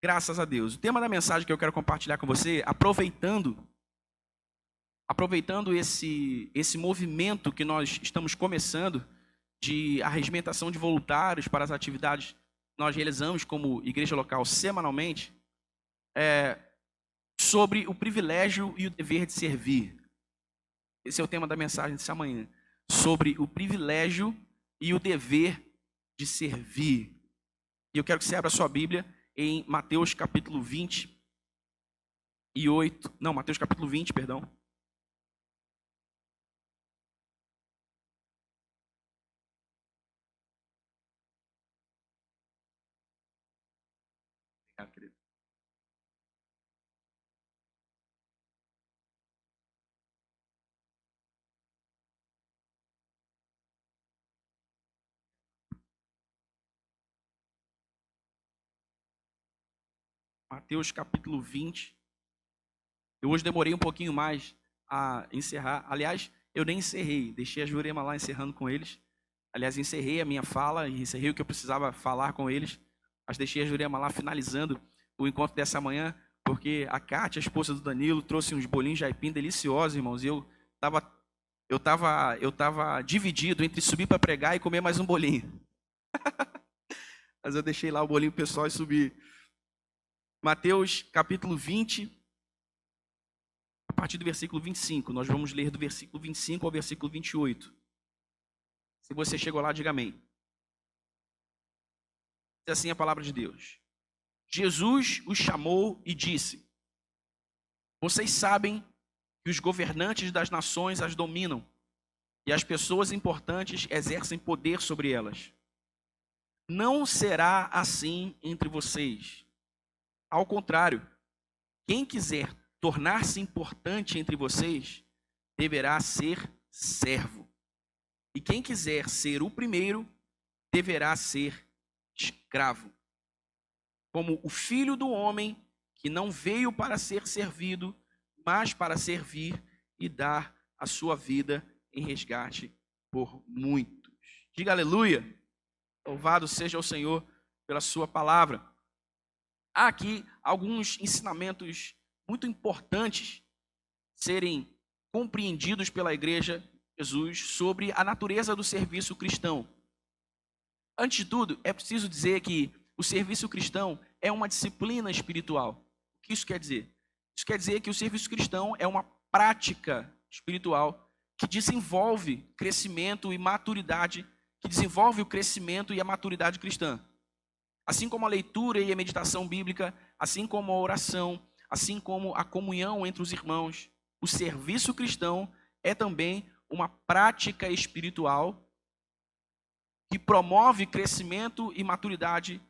Graças a Deus. O tema da mensagem que eu quero compartilhar com você, aproveitando esse movimento que nós estamos começando de arregimentação de voluntários para as atividades que nós realizamos como igreja local semanalmente, sobre o privilégio e o dever de servir. Esse é o tema da mensagem dessa manhã. Sobre o privilégio e o dever de servir. E eu quero que você abra a sua Bíblia em Mateus capítulo 20 Mateus capítulo 20, perdão. Obrigado, querido. Mateus capítulo 20. Eu hoje demorei um pouquinho mais a encerrar. Aliás, eu nem encerrei. Deixei a Jurema lá encerrando com eles. Aliás, encerrei a minha fala e encerrei o que eu precisava falar com eles. Mas deixei a Jurema lá finalizando o encontro dessa manhã, porque a Kátia, a esposa do Danilo, trouxe uns bolinhos de aipim deliciosos, irmãos. E eu tava dividido entre subir para pregar e comer mais um bolinho. Mas eu deixei lá o bolinho pro pessoal e subi. Mateus capítulo 20, a partir do versículo 25. Nós vamos ler do versículo 25 ao versículo 28. Se você chegou lá, diga amém. Diz assim a palavra de Deus. Jesus os chamou e disse: vocês sabem que os governantes das nações as dominam, e as pessoas importantes exercem poder sobre elas. Não será assim entre vocês. Ao contrário, quem quiser tornar-se importante entre vocês, deverá ser servo. E quem quiser ser o primeiro, deverá ser escravo. Como o Filho do Homem, que não veio para ser servido, mas para servir e dar a sua vida em resgate por muitos. Diga aleluia. Louvado seja o Senhor pela sua palavra. Há aqui alguns ensinamentos muito importantes serem compreendidos pela igreja de Jesus sobre a natureza do serviço cristão. Antes de tudo, é preciso dizer que o serviço cristão é uma disciplina espiritual. O que isso quer dizer? Isso quer dizer que o serviço cristão é uma prática espiritual que desenvolve crescimento e maturidade, que desenvolve o crescimento e a maturidade cristã. Assim como a leitura e a meditação bíblica, assim como a oração, assim como a comunhão entre os irmãos, o serviço cristão é também uma prática espiritual que promove crescimento e maturidade,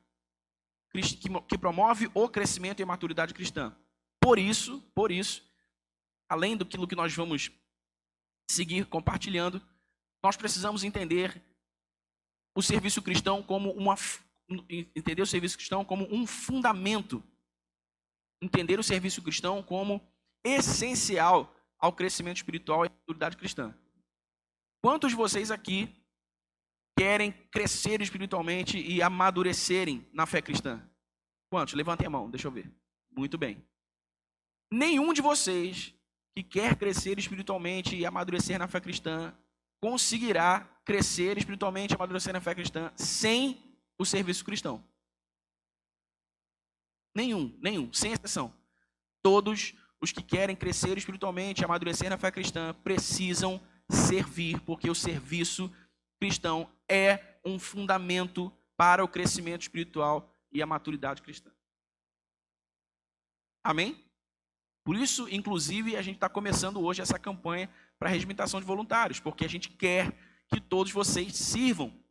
que promove o crescimento e a maturidade cristã. Por isso, além daquilo que nós vamos seguir compartilhando, nós precisamos entender o serviço cristão como entender o serviço cristão como um fundamento. Entender o serviço cristão como essencial ao crescimento espiritual e à maturidade cristã. Quantos de vocês aqui querem crescer espiritualmente e amadurecerem na fé cristã? Quantos? Levantem a mão, deixa eu ver. Muito bem. Nenhum de vocês que quer crescer espiritualmente e amadurecer na fé cristã conseguirá crescer espiritualmente e amadurecer na fé cristã sem o serviço cristão. Nenhum, sem exceção. Todos os que querem crescer espiritualmente e amadurecer na fé cristã precisam servir, porque o serviço cristão é um fundamento para o crescimento espiritual e a maturidade cristã. Amém? Por isso, inclusive, a gente está começando hoje essa campanha para a regimentação de voluntários, porque a gente quer que todos vocês sirvam.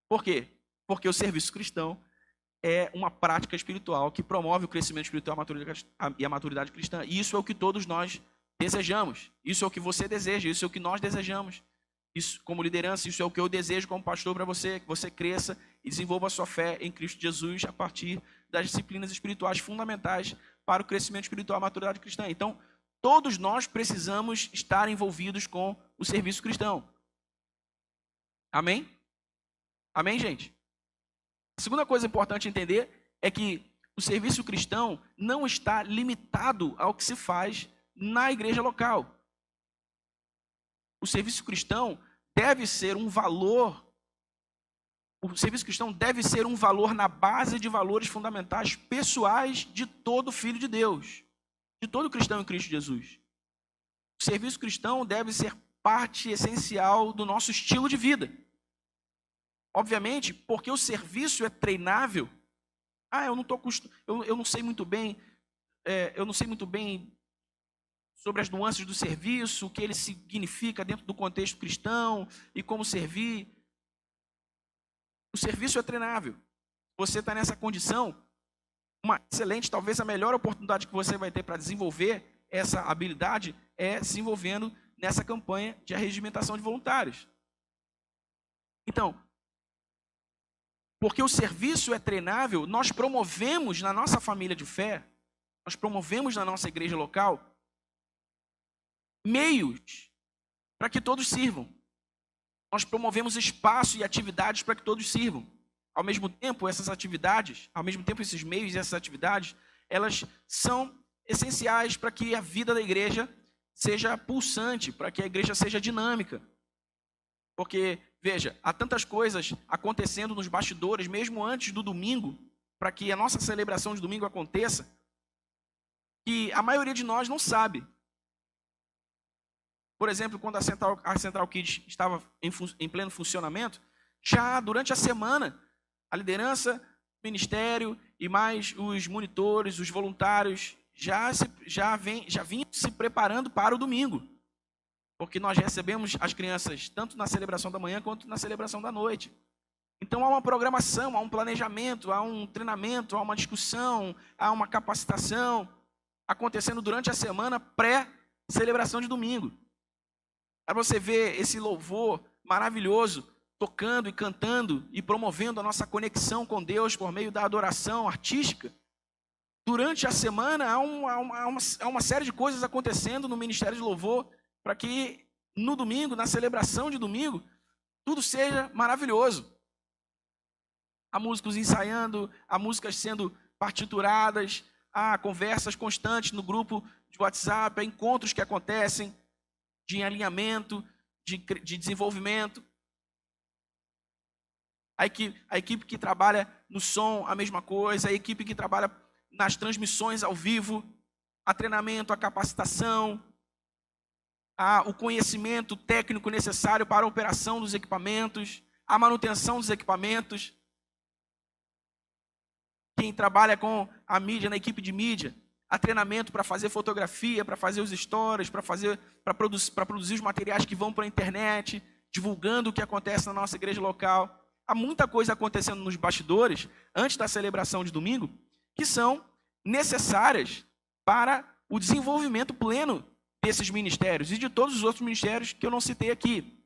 Por quê? Porque o serviço cristão é uma prática espiritual que promove o crescimento espiritual e a maturidade cristã. E isso é o que todos nós desejamos. Isso é o que você deseja, isso é o que nós desejamos. Isso, como liderança, isso é o que eu desejo como pastor para você, que você cresça e desenvolva a sua fé em Cristo Jesus a partir das disciplinas espirituais fundamentais para o crescimento espiritual e a maturidade cristã. Então, todos nós precisamos estar envolvidos com o serviço cristão. Amém? Amém, gente? A segunda coisa importante entender é que o serviço cristão não está limitado ao que se faz na igreja local. O serviço cristão deve ser um valor. O serviço cristão deve ser um valor na base de valores fundamentais pessoais de todo filho de Deus, de todo cristão em Cristo Jesus. O serviço cristão deve ser parte essencial do nosso estilo de vida. Obviamente, porque o serviço é treinável. Eu não sei muito bem, sobre as nuances do serviço, o que ele significa dentro do contexto cristão e como servir. O serviço é treinável. Você está nessa condição, uma excelente, talvez a melhor oportunidade que você vai ter para desenvolver essa habilidade é se envolvendo nessa campanha de arregimentação de voluntários. Então, porque o serviço é treinável, nós promovemos na nossa família de fé, nós promovemos na nossa igreja local meios para que todos sirvam. Nós promovemos espaço e atividades para que todos sirvam. Ao mesmo tempo, esses meios e essas atividades, elas são essenciais para que a vida da igreja seja pulsante, para que a igreja seja dinâmica. Porque, veja, há tantas coisas acontecendo nos bastidores, mesmo antes do domingo, para que a nossa celebração de domingo aconteça, que a maioria de nós não sabe. Por exemplo, quando a Central Kids estava em pleno funcionamento, já durante a semana, a liderança, o ministério e mais os monitores, os voluntários, já vinham se preparando para o domingo. Porque nós recebemos as crianças tanto na celebração da manhã quanto na celebração da noite. Então há uma programação, há um planejamento, há um treinamento, há uma discussão, há uma capacitação acontecendo durante a semana pré-celebração de domingo. Para você ver esse louvor maravilhoso, tocando e cantando e promovendo a nossa conexão com Deus por meio da adoração artística. Durante a semana há uma série de coisas acontecendo no Ministério de Louvor para que no domingo, na celebração de domingo, tudo seja maravilhoso. Há músicos ensaiando, há músicas sendo partituradas, há conversas constantes no grupo de WhatsApp, há encontros que acontecem de alinhamento, de desenvolvimento. A equipe que trabalha no som, a mesma coisa. A equipe que trabalha nas transmissões ao vivo, há treinamento, há capacitação, há o conhecimento técnico necessário para a operação dos equipamentos, a manutenção dos equipamentos. Quem trabalha com a mídia, na equipe de mídia, há treinamento para fazer fotografia, para fazer os stories, para produzir os materiais que vão para a internet, divulgando o que acontece na nossa igreja local. Há muita coisa acontecendo nos bastidores, antes da celebração de domingo, que são necessárias para o desenvolvimento pleno desses ministérios e de todos os outros ministérios que eu não citei aqui.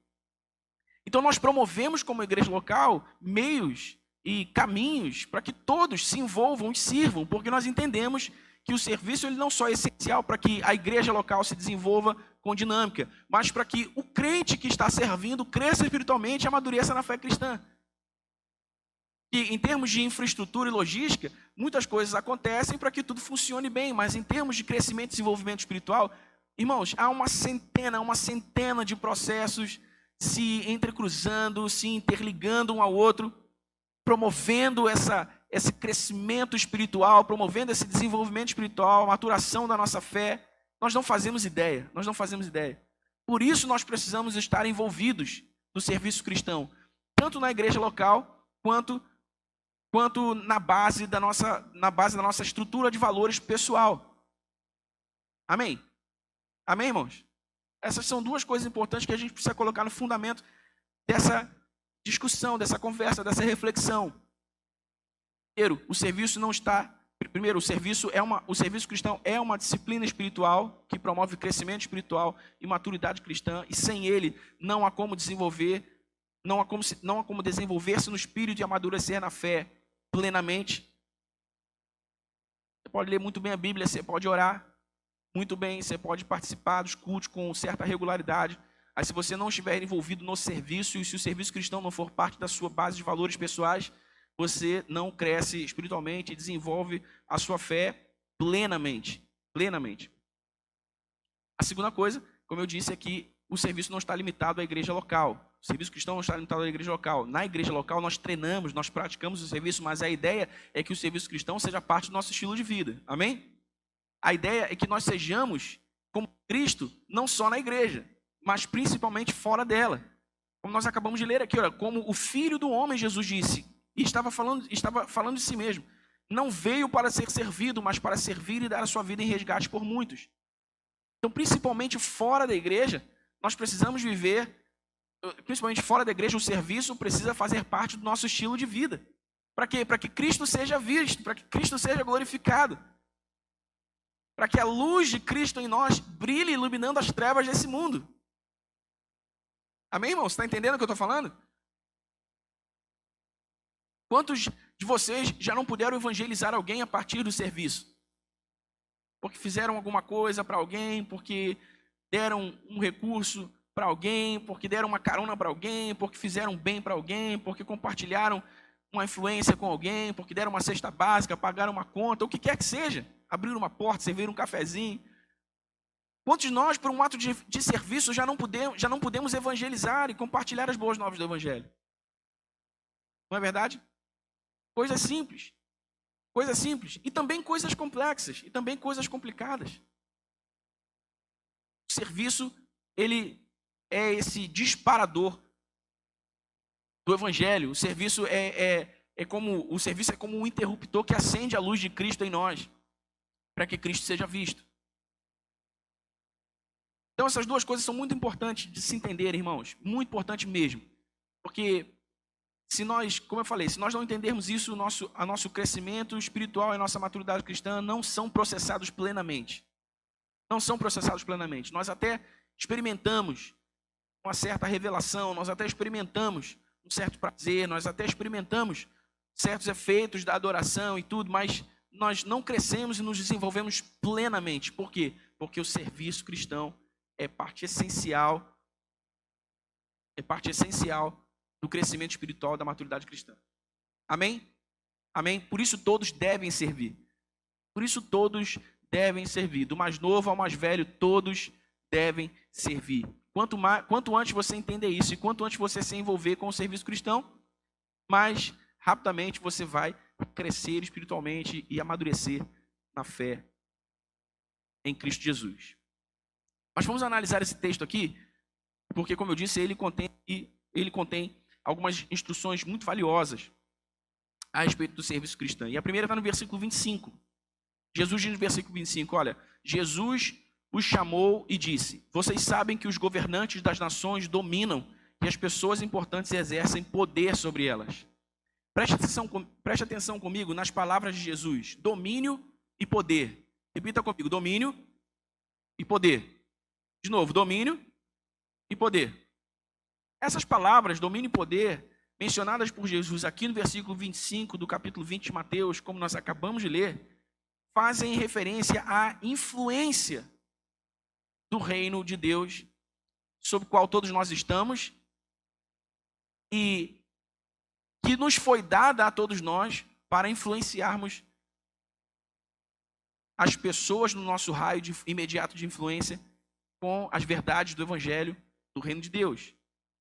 Então nós promovemos como igreja local meios e caminhos para que todos se envolvam e sirvam, porque nós entendemos que o serviço ele não só é essencial para que a igreja local se desenvolva com dinâmica, mas para que o crente que está servindo cresça espiritualmente e amadureça na fé cristã. E em termos de infraestrutura e logística, muitas coisas acontecem para que tudo funcione bem, mas em termos de crescimento e desenvolvimento espiritual, irmãos, há uma centena de processos se entrecruzando, se interligando um ao outro, promovendo esse crescimento espiritual, promovendo esse desenvolvimento espiritual, a maturação da nossa fé. Nós não fazemos ideia. Por isso nós precisamos estar envolvidos no serviço cristão, tanto na igreja local, quanto na base da nossa estrutura de valores pessoal. Amém? Amém, irmãos? Essas são duas coisas importantes que a gente precisa colocar no fundamento dessa discussão, dessa conversa, dessa reflexão. Primeiro, o serviço cristão é uma disciplina espiritual que promove crescimento espiritual e maturidade cristã, e sem ele não há como desenvolver, não há como desenvolver-se no espírito e amadurecer na fé plenamente. Você pode ler muito bem a Bíblia, você pode orar muito bem, você pode participar dos cultos com certa regularidade. Aí, se você não estiver envolvido no serviço, e se o serviço cristão não for parte da sua base de valores pessoais, você não cresce espiritualmente e desenvolve a sua fé plenamente. Plenamente. A segunda coisa, como eu disse, é que o serviço não está limitado à igreja local. O serviço cristão não está limitado à igreja local. Na igreja local nós treinamos, nós praticamos o serviço, mas a ideia é que o serviço cristão seja parte do nosso estilo de vida. Amém? A ideia é que nós sejamos como Cristo, não só na igreja, mas principalmente fora dela. Como nós acabamos de ler aqui, olha, como o Filho do Homem, Jesus disse, e estava falando de si mesmo. Não veio para ser servido, mas para servir e dar a sua vida em resgate por muitos. Então, principalmente fora da igreja, nós precisamos viver, principalmente fora da igreja, o serviço precisa fazer parte do nosso estilo de vida. Para quê? Para que Cristo seja visto, para que Cristo seja glorificado. Para que a luz de Cristo em nós brilhe iluminando as trevas desse mundo. Amém, irmão? Você está entendendo o que eu estou falando? Quantos de vocês já não puderam evangelizar alguém a partir do serviço? Porque fizeram alguma coisa para alguém, porque deram um recurso para alguém, porque deram uma carona para alguém, porque fizeram bem para alguém, porque compartilharam uma influência com alguém, porque deram uma cesta básica, pagaram uma conta, o que quer que seja. Abriram uma porta, serviram um cafezinho. Quantos de nós, por um ato de serviço, já não podemos evangelizar e compartilhar as boas novas do Evangelho? Não é verdade? Coisas simples. Coisas simples. E também coisas complexas. E também coisas complicadas. O serviço, ele é esse disparador do Evangelho. O serviço é como um interruptor que acende a luz de Cristo em nós, para que Cristo seja visto. Então essas duas coisas são muito importantes de se entender, irmãos. Muito importante mesmo. Porque se nós, como eu falei, se nós não entendermos isso, o nosso crescimento espiritual e a nossa maturidade cristã não são processados plenamente. Não são processados plenamente. Nós até experimentamos uma certa revelação, nós até experimentamos um certo prazer, nós até experimentamos certos efeitos da adoração e tudo, mas nós não crescemos e nos desenvolvemos plenamente. Por quê? Porque o serviço cristão é parte essencial do crescimento espiritual da maturidade cristã. Amém? Amém? Por isso todos devem servir. Por isso todos devem servir. Do mais novo ao mais velho, todos devem servir. Quanto antes você entender isso e quanto antes você se envolver com o serviço cristão, mais rapidamente você vai crescer espiritualmente e amadurecer na fé em Cristo Jesus. Mas vamos analisar esse texto aqui, porque, como eu disse, ele contém algumas instruções muito valiosas a respeito do serviço cristão. E a primeira está no versículo 25. Jesus diz no versículo 25, olha, Jesus os chamou e disse, vocês sabem que os governantes das nações dominam e as pessoas importantes exercem poder sobre elas. Preste atenção comigo nas palavras de Jesus, domínio e poder. Repita comigo, domínio e poder. De novo, domínio e poder. Essas palavras, domínio e poder, mencionadas por Jesus aqui no versículo 25 do capítulo 20 de Mateus, como nós acabamos de ler, fazem referência à influência do reino de Deus, sobre o qual todos nós estamos, e que nos foi dada a todos nós para influenciarmos as pessoas no nosso raio imediato de influência com as verdades do Evangelho do reino de Deus.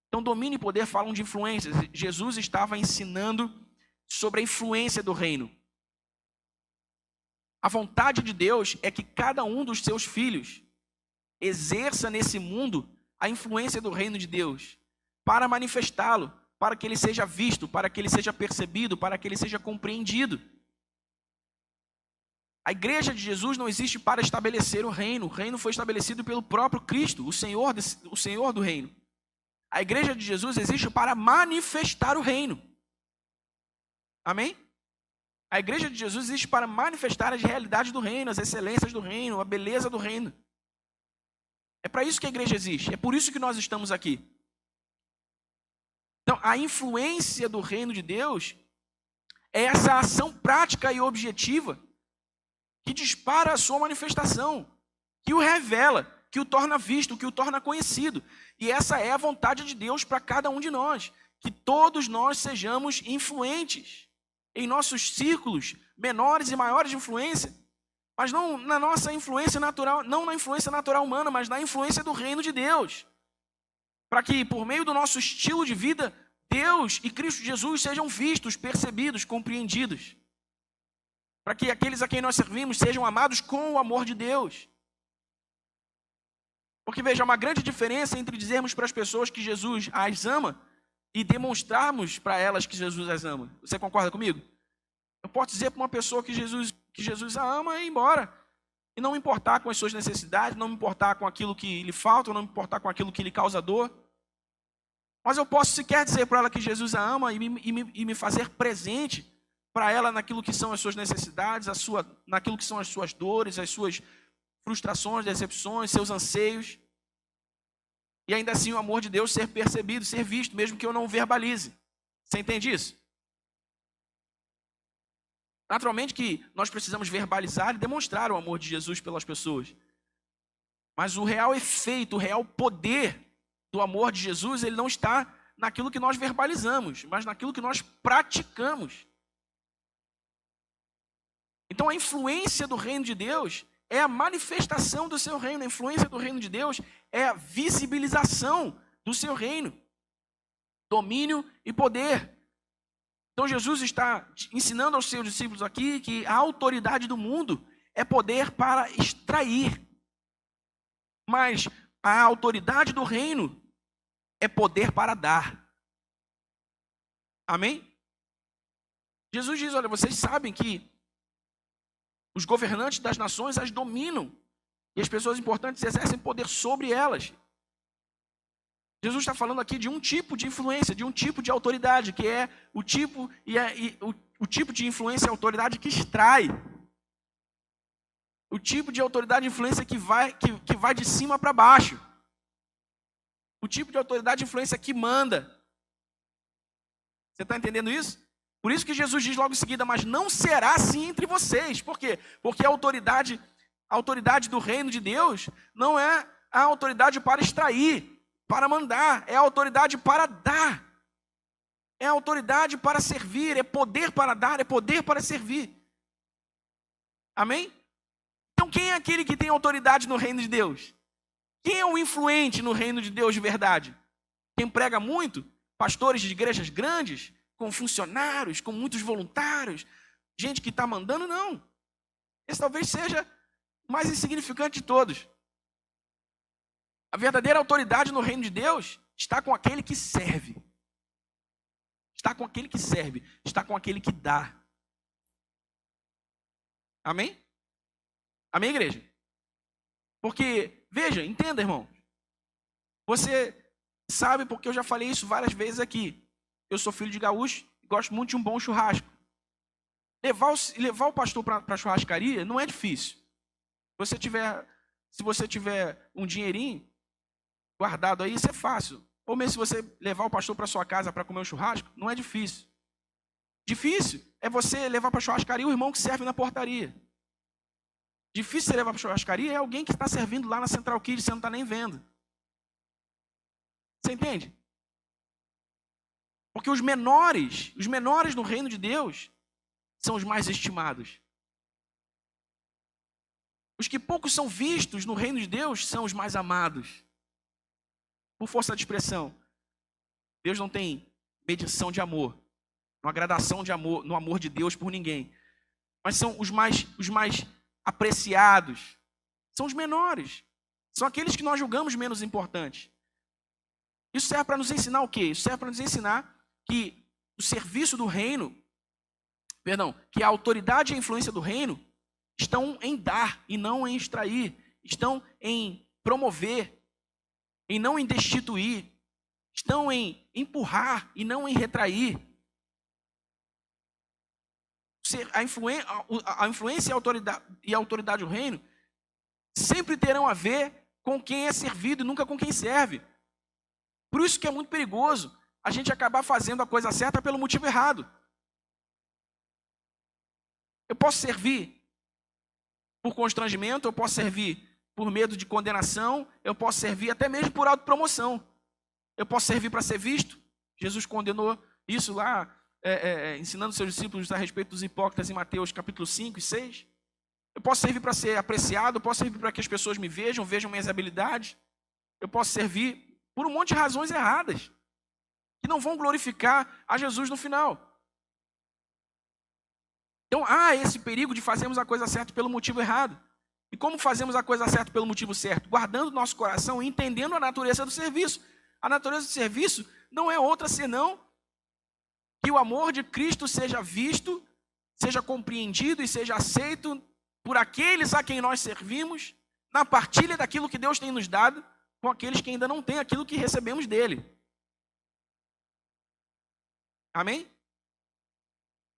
Então, domínio e poder falam de influências. Jesus estava ensinando sobre a influência do reino. A vontade de Deus é que cada um dos seus filhos exerça nesse mundo a influência do reino de Deus, para manifestá-lo, para que ele seja visto, para que ele seja percebido, para que ele seja compreendido. A igreja de Jesus não existe para estabelecer o reino foi estabelecido pelo próprio Cristo, o Senhor do reino. A igreja de Jesus existe para manifestar o reino. Amém? A igreja de Jesus existe para manifestar as realidades do reino, as excelências do reino, a beleza do reino. É para isso que a igreja existe, é por isso que nós estamos aqui. Então, a influência do reino de Deus é essa ação prática e objetiva que dispara a sua manifestação, que o revela, que o torna visto, que o torna conhecido. E essa é a vontade de Deus para cada um de nós, que todos nós sejamos influentes. em nossos círculos menores e maiores de influência, mas não na nossa influência natural, não na influência natural humana, mas na influência do reino de Deus. Para que, por meio do nosso estilo de vida, Deus e Cristo Jesus sejam vistos, percebidos, compreendidos. Para que aqueles a quem nós servimos sejam amados com o amor de Deus. Porque, veja, há uma grande diferença entre dizermos para as pessoas que Jesus as ama e demonstrarmos para elas que Jesus as ama. Você concorda comigo? Eu posso dizer para uma pessoa que Jesus a ama e ir embora. E não me importar com as suas necessidades, não me importar com aquilo que lhe falta, não me importar com aquilo que lhe causa dor. Mas eu posso sequer dizer para ela que Jesus a ama e me fazer presente para ela naquilo que são as suas necessidades, naquilo que são as suas dores, as suas frustrações, decepções, seus anseios. E ainda assim o amor de Deus ser percebido, ser visto, mesmo que eu não verbalize. Você entende isso? Naturalmente que nós precisamos verbalizar e demonstrar o amor de Jesus pelas pessoas. Mas o real efeito, o real poder do amor de Jesus, ele não está naquilo que nós verbalizamos, mas naquilo que nós praticamos. Então a influência do reino de Deus é a manifestação do seu reino. A influência do reino de Deus é a visibilização do seu reino. Domínio e poder. Então Jesus está ensinando aos seus discípulos aqui que a autoridade do mundo é poder para extrair. Mas a autoridade do reino é poder para dar. Amém? Jesus diz, olha, vocês sabem que os governantes das nações as dominam e as pessoas importantes exercem poder sobre elas. Jesus está falando aqui de um tipo de influência, de um tipo de autoridade, que é o tipo o tipo de influência e autoridade que extrai. O tipo de autoridade e influência que vai de cima para baixo. O tipo de autoridade e influência que manda. Você está entendendo isso? Por isso que Jesus diz logo em seguida, mas não será assim entre vocês. Por quê? Porque a autoridade do reino de Deus não é a autoridade para extrair, para mandar, é a autoridade para dar. É a autoridade para servir, é poder para dar, é poder para servir. Amém? Então quem é aquele que tem autoridade no reino de Deus? Quem é o influente no reino de Deus de verdade? Quem prega muito? Pastores de igrejas grandes, com funcionários, com muitos voluntários, gente que está mandando? Não. Esse talvez seja o mais insignificante de todos. A verdadeira autoridade no reino de Deus está com aquele que serve. Está com aquele que serve. Está com aquele que dá. Amém? Amém, igreja? Porque, veja, entenda, irmão. Você sabe, porque eu já falei isso várias vezes aqui. Eu sou filho de gaúcho e gosto muito de um bom churrasco. Levar o pastor para a churrascaria não é difícil. Se você tiver um dinheirinho guardado aí, isso é fácil. Ou mesmo se você levar o pastor para sua casa para comer um churrasco, não é difícil. Difícil é você levar para a churrascaria o irmão que serve na portaria. Difícil você levar para a churrascaria é alguém que está servindo lá na Central Kid, você não está nem vendo. Você entende? Porque os menores no reino de Deus são os mais estimados. Os que poucos são vistos no reino de Deus são os mais amados. Por força de expressão, Deus não tem medição de amor, uma gradação de amor, no amor de Deus por ninguém. Mas são os mais apreciados, são os menores. São aqueles que nós julgamos menos importantes. Isso serve para nos ensinar o quê? Isso serve para nos ensinar que o serviço do reino, que a autoridade e a influência do reino estão em dar e não em extrair, estão em promover, em não em destituir, estão em empurrar e não em retrair. A influência e a autoridade do reino sempre terão a ver com quem é servido e nunca com quem serve. Por isso que é muito perigoso a gente acabar fazendo a coisa certa pelo motivo errado. Eu posso servir por constrangimento, eu posso servir por medo de condenação, eu posso servir até mesmo por autopromoção. Eu posso servir para ser visto. Jesus condenou isso lá ensinando seus discípulos a respeito dos hipócritas em Mateus capítulo 5 e 6. Eu posso servir para ser apreciado, eu posso servir para que as pessoas me vejam minhas habilidades. Eu posso servir por um monte de razões erradas, que não vão glorificar a Jesus no final. Então há esse perigo de fazermos a coisa certa pelo motivo errado. E como fazemos a coisa certa pelo motivo certo? Guardando nosso coração e entendendo a natureza do serviço. A natureza do serviço não é outra senão que o amor de Cristo seja visto, seja compreendido e seja aceito por aqueles a quem nós servimos, na partilha daquilo que Deus tem nos dado, com aqueles que ainda não têm aquilo que recebemos dele. Amém?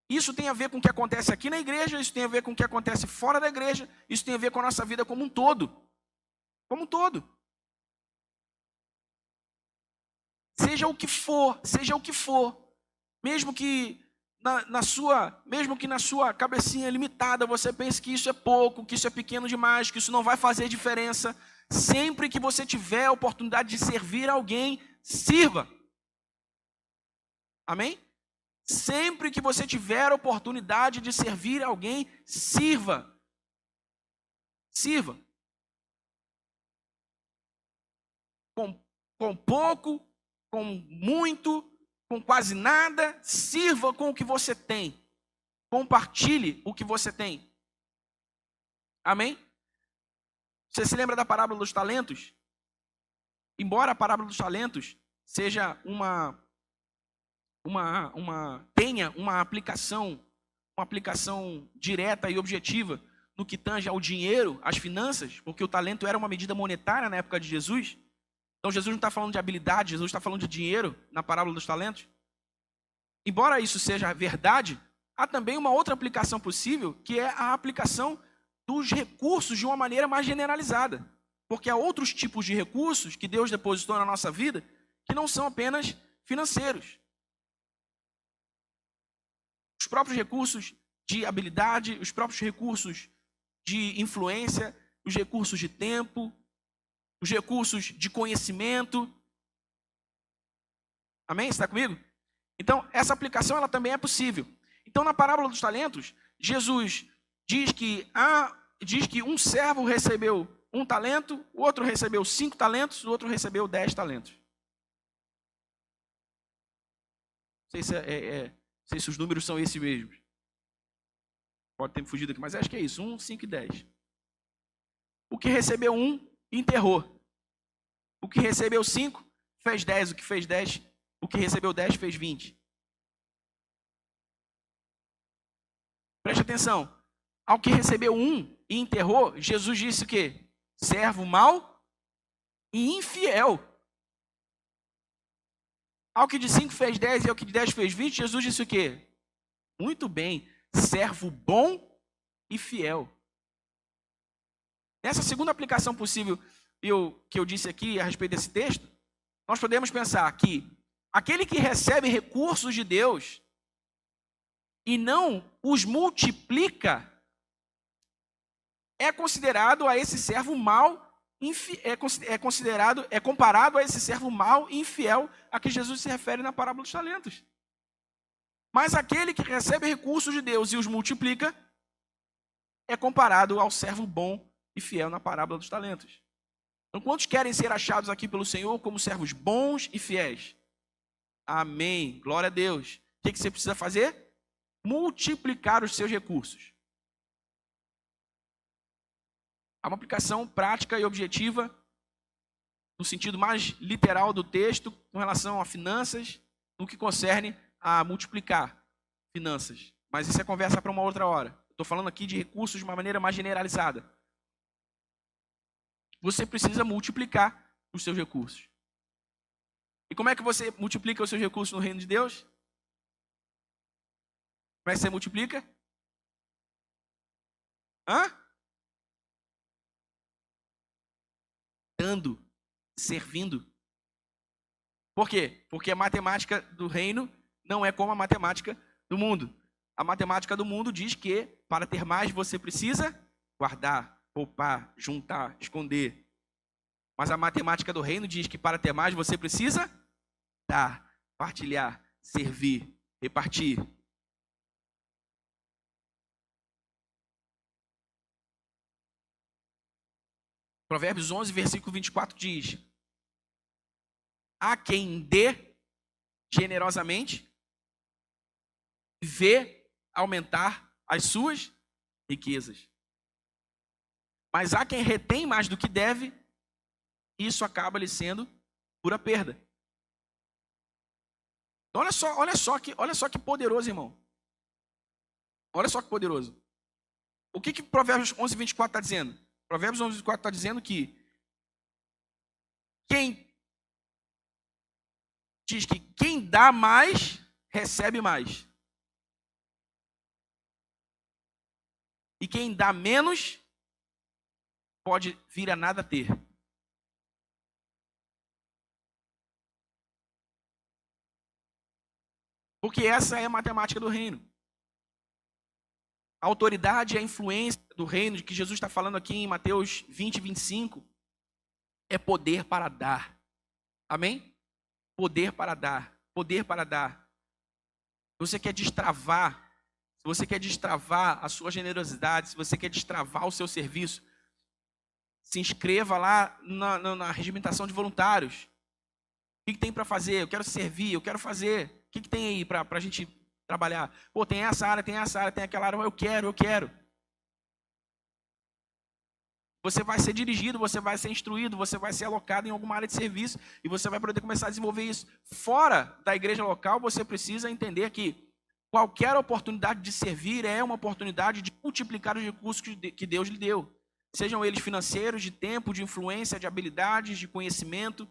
Isso tem a ver com o que acontece aqui na igreja, isso tem a ver com o que acontece fora da igreja, isso tem a ver com a nossa vida como um todo. Como um todo. Seja o que for, mesmo que na sua cabecinha limitada você pense que isso é pouco, que isso é pequeno demais, que isso não vai fazer diferença, sempre que você tiver a oportunidade de servir alguém, sirva. Amém? Sempre que você tiver a oportunidade de servir alguém, sirva. Sirva. Com pouco, com muito, com quase nada, sirva com o que você tem. Compartilhe o que você tem. Amém? Você se lembra da parábola dos talentos? Embora a parábola dos talentos seja tenha uma aplicação direta e objetiva no que tange ao dinheiro, às finanças, porque o talento era uma medida monetária na época de Jesus. Então Jesus não está falando de habilidade, Jesus está falando de dinheiro na parábola dos talentos. Embora isso seja verdade, há também uma outra aplicação possível, que é a aplicação dos recursos de uma maneira mais generalizada. Porque há outros tipos de recursos que Deus depositou na nossa vida que não são apenas financeiros. Os próprios recursos de habilidade, os próprios recursos de influência, os recursos de tempo, os recursos de conhecimento. Amém? Você está comigo? Então, essa aplicação ela também é possível. Então, na parábola dos talentos, Jesus diz que um servo recebeu 1 talento, o outro recebeu 5 talentos, o outro recebeu 10 talentos. Não sei se os números são esses mesmos. Pode ter me fugido aqui, mas acho que é isso. 1, 5 e 10. O que recebeu 1, enterrou. O que recebeu 5, fez 10. O que fez 10, o que recebeu 10, fez 20. Preste atenção. Ao que recebeu 1 e enterrou, Jesus disse o quê? Servo mau e infiel. Ao que de 5 fez 10 e ao que de 10 fez 20, Jesus disse o quê? Muito bem, servo bom e fiel. Nessa segunda aplicação possível que eu disse aqui a respeito desse texto, nós podemos pensar que aquele que recebe recursos de Deus e não os multiplica, é considerado a esse servo mau, é comparado a esse servo mau e infiel a que Jesus se refere na parábola dos talentos. Mas aquele que recebe recursos de Deus e os multiplica, é comparado ao servo bom e fiel na parábola dos talentos. Então, quantos querem ser achados aqui pelo Senhor como servos bons e fiéis? Amém. Glória a Deus. O que você precisa fazer? Multiplicar os seus recursos. Há uma aplicação prática e objetiva, no sentido mais literal do texto, com relação a finanças, no que concerne a multiplicar finanças. Mas isso é conversa para uma outra hora. Estou falando aqui de recursos de uma maneira mais generalizada. Você precisa multiplicar os seus recursos. E como é que você multiplica os seus recursos no reino de Deus? Como é que você multiplica? Dando, servindo. Por quê? Porque a matemática do reino não é como a matemática do mundo. A matemática do mundo diz que para ter mais você precisa guardar, poupar, juntar, esconder. Mas a matemática do reino diz que para ter mais você precisa dar, partilhar, servir. repartir. Provérbios 11, versículo 24 diz: há quem dê generosamente e vê aumentar as suas riquezas. Mas há quem retém mais do que deve, e isso acaba lhe sendo pura perda. Então, olha só que poderoso, irmão. Olha só que poderoso. O que Provérbios 11, 24 está dizendo? Provérbios 11, 24 está dizendo que diz que quem dá mais, recebe mais. E quem dá menos, pode vir a nada ter. Porque essa é a matemática do reino. A autoridade e a influência do reino, de que Jesus está falando aqui em Mateus 20, 25, é poder para dar. Amém? Poder para dar. Poder para dar. Se você quer destravar a sua generosidade, se você quer destravar o seu serviço, se inscreva lá na regimentação de voluntários. O que tem para fazer? Eu quero servir, eu quero fazer. O que tem aí para a gente trabalhar? Pô, tem essa área, tem aquela área. Eu quero. Você vai ser dirigido, você vai ser instruído, você vai ser alocado em alguma área de serviço e você vai poder começar a desenvolver isso. Fora da igreja local, você precisa entender que qualquer oportunidade de servir é uma oportunidade de multiplicar os recursos que Deus lhe deu. Sejam eles financeiros, de tempo, de influência, de habilidades, de conhecimento.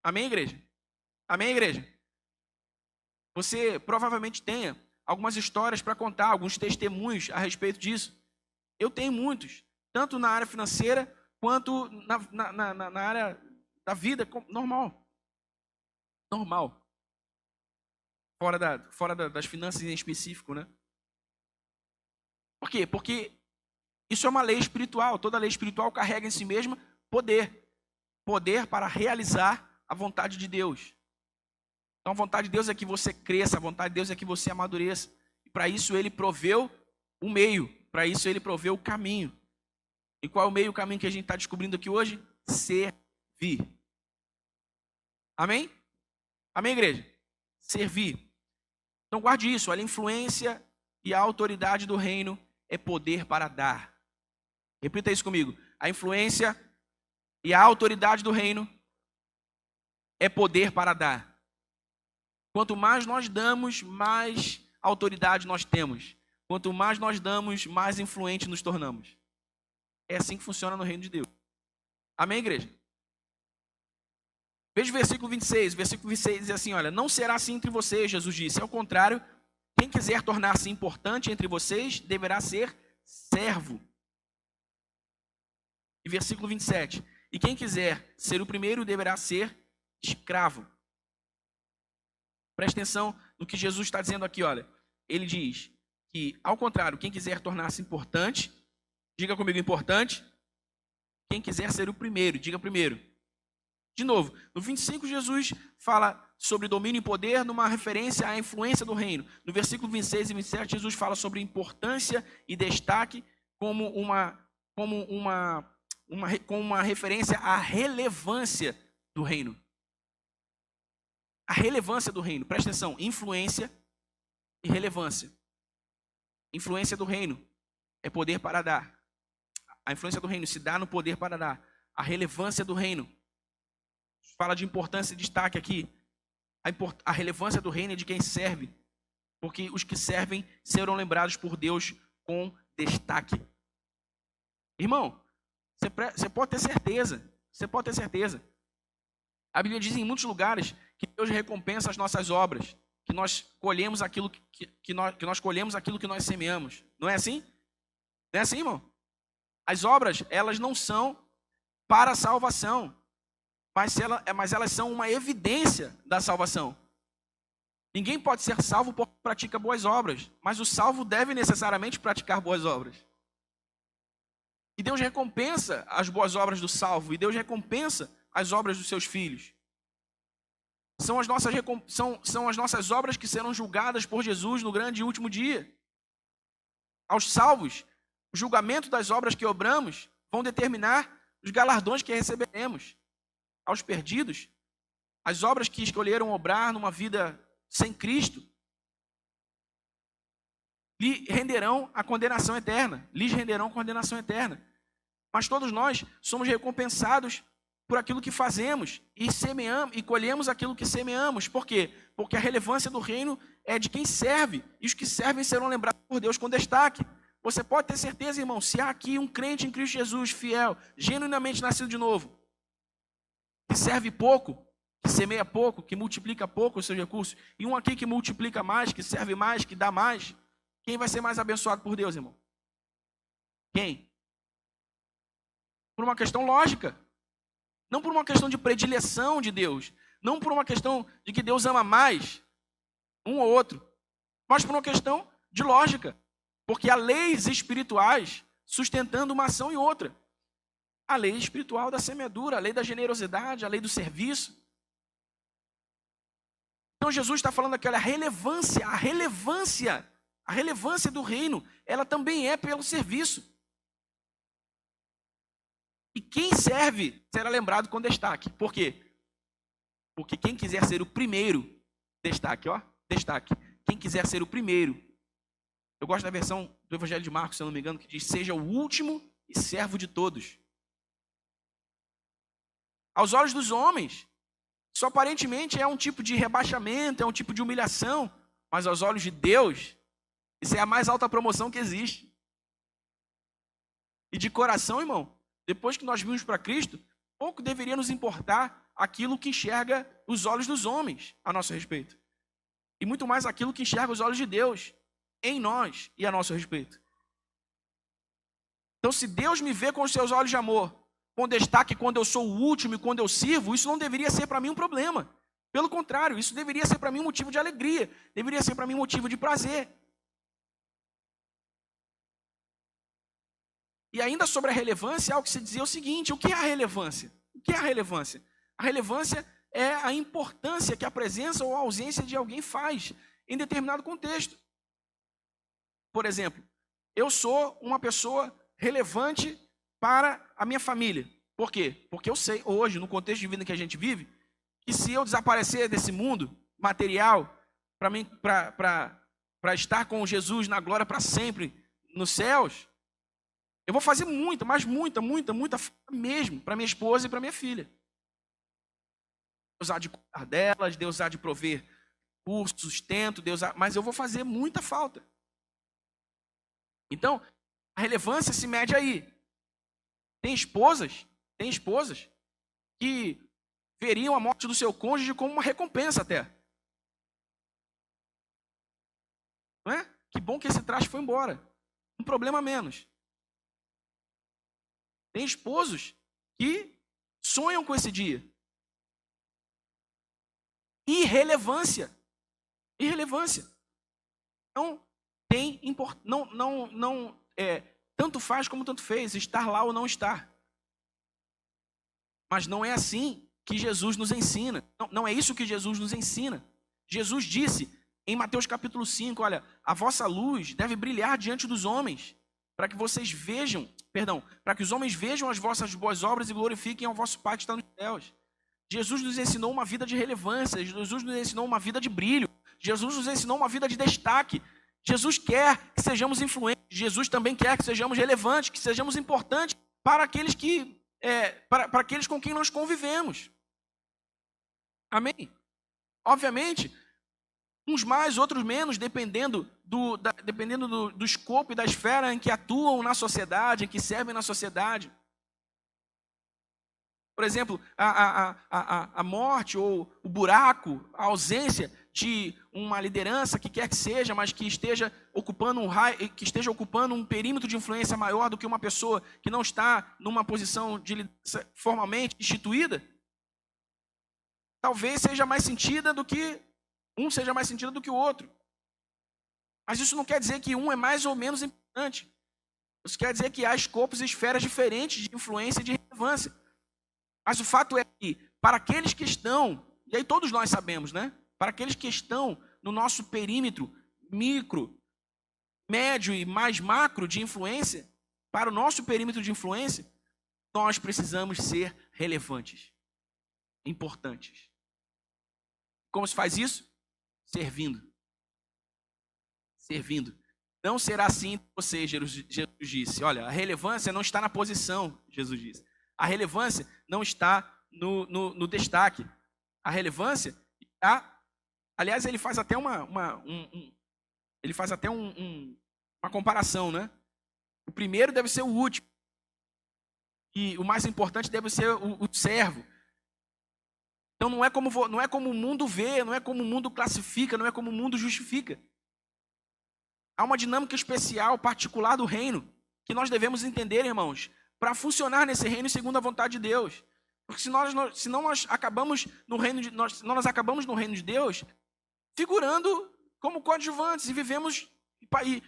Amém, igreja? Amém, igreja? Você provavelmente tenha algumas histórias para contar, alguns testemunhos a respeito disso. Eu tenho muitos, tanto na área financeira quanto na área da vida normal. Normal. Fora das finanças em específico, né? Por quê? Porque isso é uma lei espiritual. Toda lei espiritual carrega em si mesma poder. Poder para realizar a vontade de Deus. Então a vontade de Deus é que você cresça, a vontade de Deus é que você amadureça. E para isso ele proveu o meio, para isso ele proveu o caminho. E qual é o meio e o caminho que a gente está descobrindo aqui hoje? Servir. Amém? Amém, igreja? Servir. Então guarde isso, a influência e a autoridade do reino é poder para dar. Repita isso comigo. A influência e a autoridade do reino é poder para dar. Quanto mais nós damos, mais autoridade nós temos. Quanto mais nós damos, mais influente nos tornamos. É assim que funciona no reino de Deus. Amém, igreja? Veja o versículo 26. O versículo 26 diz assim, olha, não será assim entre vocês, Jesus disse. Ao contrário, quem quiser tornar-se importante entre vocês, deverá ser servo. E versículo 27. E quem quiser ser o primeiro, deverá ser escravo. Presta atenção no que Jesus está dizendo aqui, olha. Ele diz que, ao contrário, quem quiser tornar-se importante, diga comigo importante. Quem quiser ser o primeiro, diga primeiro. De novo, no 25 Jesus fala sobre domínio e poder numa referência à influência do reino. No versículo 26 e 27 Jesus fala sobre importância e destaque como uma referência à relevância do reino. A relevância do reino, presta atenção, influência e relevância. Influência do reino é poder para dar. A influência do reino se dá no poder para dar. A relevância do reino fala de importância e destaque aqui. A relevância do reino é de quem serve, porque os que servem serão lembrados por Deus com destaque. Irmão, você pode ter certeza. A Bíblia diz em muitos lugares que Deus recompensa as nossas obras, que nós colhemos aquilo que nós colhemos aquilo que nós semeamos. Não é assim? Não é assim, irmão? As obras, elas não são para a salvação, mas elas são uma evidência da salvação. Ninguém pode ser salvo porque pratica boas obras, mas o salvo deve necessariamente praticar boas obras. E Deus recompensa as boas obras do salvo, e Deus recompensa as obras dos seus filhos. são as nossas obras que serão julgadas por Jesus no grande e último dia. Aos salvos, o julgamento das obras que obramos vão determinar os galardões que receberemos. Aos perdidos, as obras que escolheram obrar numa vida sem Cristo lhes renderão condenação eterna. Mas todos nós somos recompensados por aquilo que fazemos e semeamos e colhemos aquilo que semeamos. Por quê? Porque a relevância do reino é de quem serve, e os que servem serão lembrados por Deus com destaque. Você pode ter certeza, irmão, se há aqui um crente em Cristo Jesus, fiel, genuinamente nascido de novo, que serve pouco, que semeia pouco, que multiplica pouco os seus recursos, e um aqui que multiplica mais, que serve mais, que dá mais, quem vai ser mais abençoado por Deus, irmão? Quem? Por uma questão lógica. Não por uma questão de predileção de Deus. Não por uma questão de que Deus ama mais um ou outro. Mas por uma questão de lógica. Porque há leis espirituais sustentando uma ação e outra. A lei espiritual da semeadura, a lei da generosidade, a lei do serviço. Então Jesus está falando aquela relevância, a relevância do reino, ela também é pelo serviço. E quem serve será lembrado com destaque. Por quê? Porque quem quiser ser o primeiro, destaque. Quem quiser ser o primeiro. Eu gosto da versão do Evangelho de Marcos, se eu não me engano, que diz: seja o último e servo de todos. Aos olhos dos homens, isso aparentemente é um tipo de rebaixamento, é um tipo de humilhação, mas aos olhos de Deus, isso é a mais alta promoção que existe. E de coração, irmão, depois que nós vimos para Cristo, pouco deveria nos importar aquilo que enxerga os olhos dos homens a nosso respeito. E muito mais aquilo que enxerga os olhos de Deus em nós e a nosso respeito. Então, se Deus me vê com os seus olhos de amor, com destaque quando eu sou o último e quando eu sirvo, isso não deveria ser para mim um problema. Pelo contrário, isso deveria ser para mim um motivo de alegria, deveria ser para mim um motivo de prazer. E ainda sobre a relevância, algo que se dizia o seguinte: o que é a relevância? O que é a relevância? A relevância é a importância que a presença ou a ausência de alguém faz em determinado contexto. Por exemplo, eu sou uma pessoa relevante para a minha família. Por quê? Porque eu sei hoje, no contexto de vida que a gente vive, que se eu desaparecer desse mundo material, para estar com Jesus na glória para sempre, nos céus, eu vou fazer muita falta mesmo para minha esposa e para minha filha. Deus há de cuidar delas, Deus há de prover curso, sustento, mas eu vou fazer muita falta. Então, a relevância se mede aí. Tem esposas que veriam a morte do seu cônjuge como uma recompensa até. Não é? Que bom que esse traste foi embora. Um problema a menos. Tem esposos que sonham com esse dia. Irrelevância. Não tem tanto faz como tanto fez, estar lá ou não estar. Mas não é assim que Jesus nos ensina. Não é isso que Jesus nos ensina. Jesus disse em Mateus capítulo 5, olha, a vossa luz deve brilhar diante dos homens, para que os homens vejam as vossas boas obras e glorifiquem ao vosso Pai que está nos céus. Jesus nos ensinou uma vida de relevância, Jesus nos ensinou uma vida de brilho, Jesus nos ensinou uma vida de destaque. Jesus quer que sejamos influentes, Jesus também quer que sejamos relevantes, que sejamos importantes para aqueles para aqueles com quem nós convivemos. Amém? Obviamente, uns mais, outros menos, dependendo do escopo e da esfera em que atuam na sociedade, em que servem na sociedade. Por exemplo, a morte ou o buraco, a ausência de uma liderança que quer que seja, mas que esteja ocupando um perímetro de influência maior do que uma pessoa que não está numa posição de liderança formalmente instituída, talvez seja mais sentida do que o outro. Mas isso não quer dizer que um é mais ou menos importante. Isso quer dizer que há escopos e esferas diferentes de influência e de relevância. Mas o fato é que, para aqueles que estão e aí todos nós sabemos, né? Para aqueles que estão no nosso perímetro micro, médio e mais macro de influência, para o nosso perímetro de influência, nós precisamos ser relevantes, importantes. Como se faz isso? Servindo. Servindo. Não será assim para você, Jesus disse. Olha, a relevância não está na posição, Jesus disse. A relevância não está no destaque. A relevância está... Aliás, ele faz até uma comparação, né? O primeiro deve ser o último. E o mais importante deve ser o servo. Então não é como o mundo vê, não é como o mundo classifica, não é como o mundo justifica. Há uma dinâmica especial, particular do reino, que nós devemos entender, irmãos, para funcionar nesse reino segundo a vontade de Deus. Porque senão nós acabamos no reino de Deus figurando como coadjuvantes e vivemos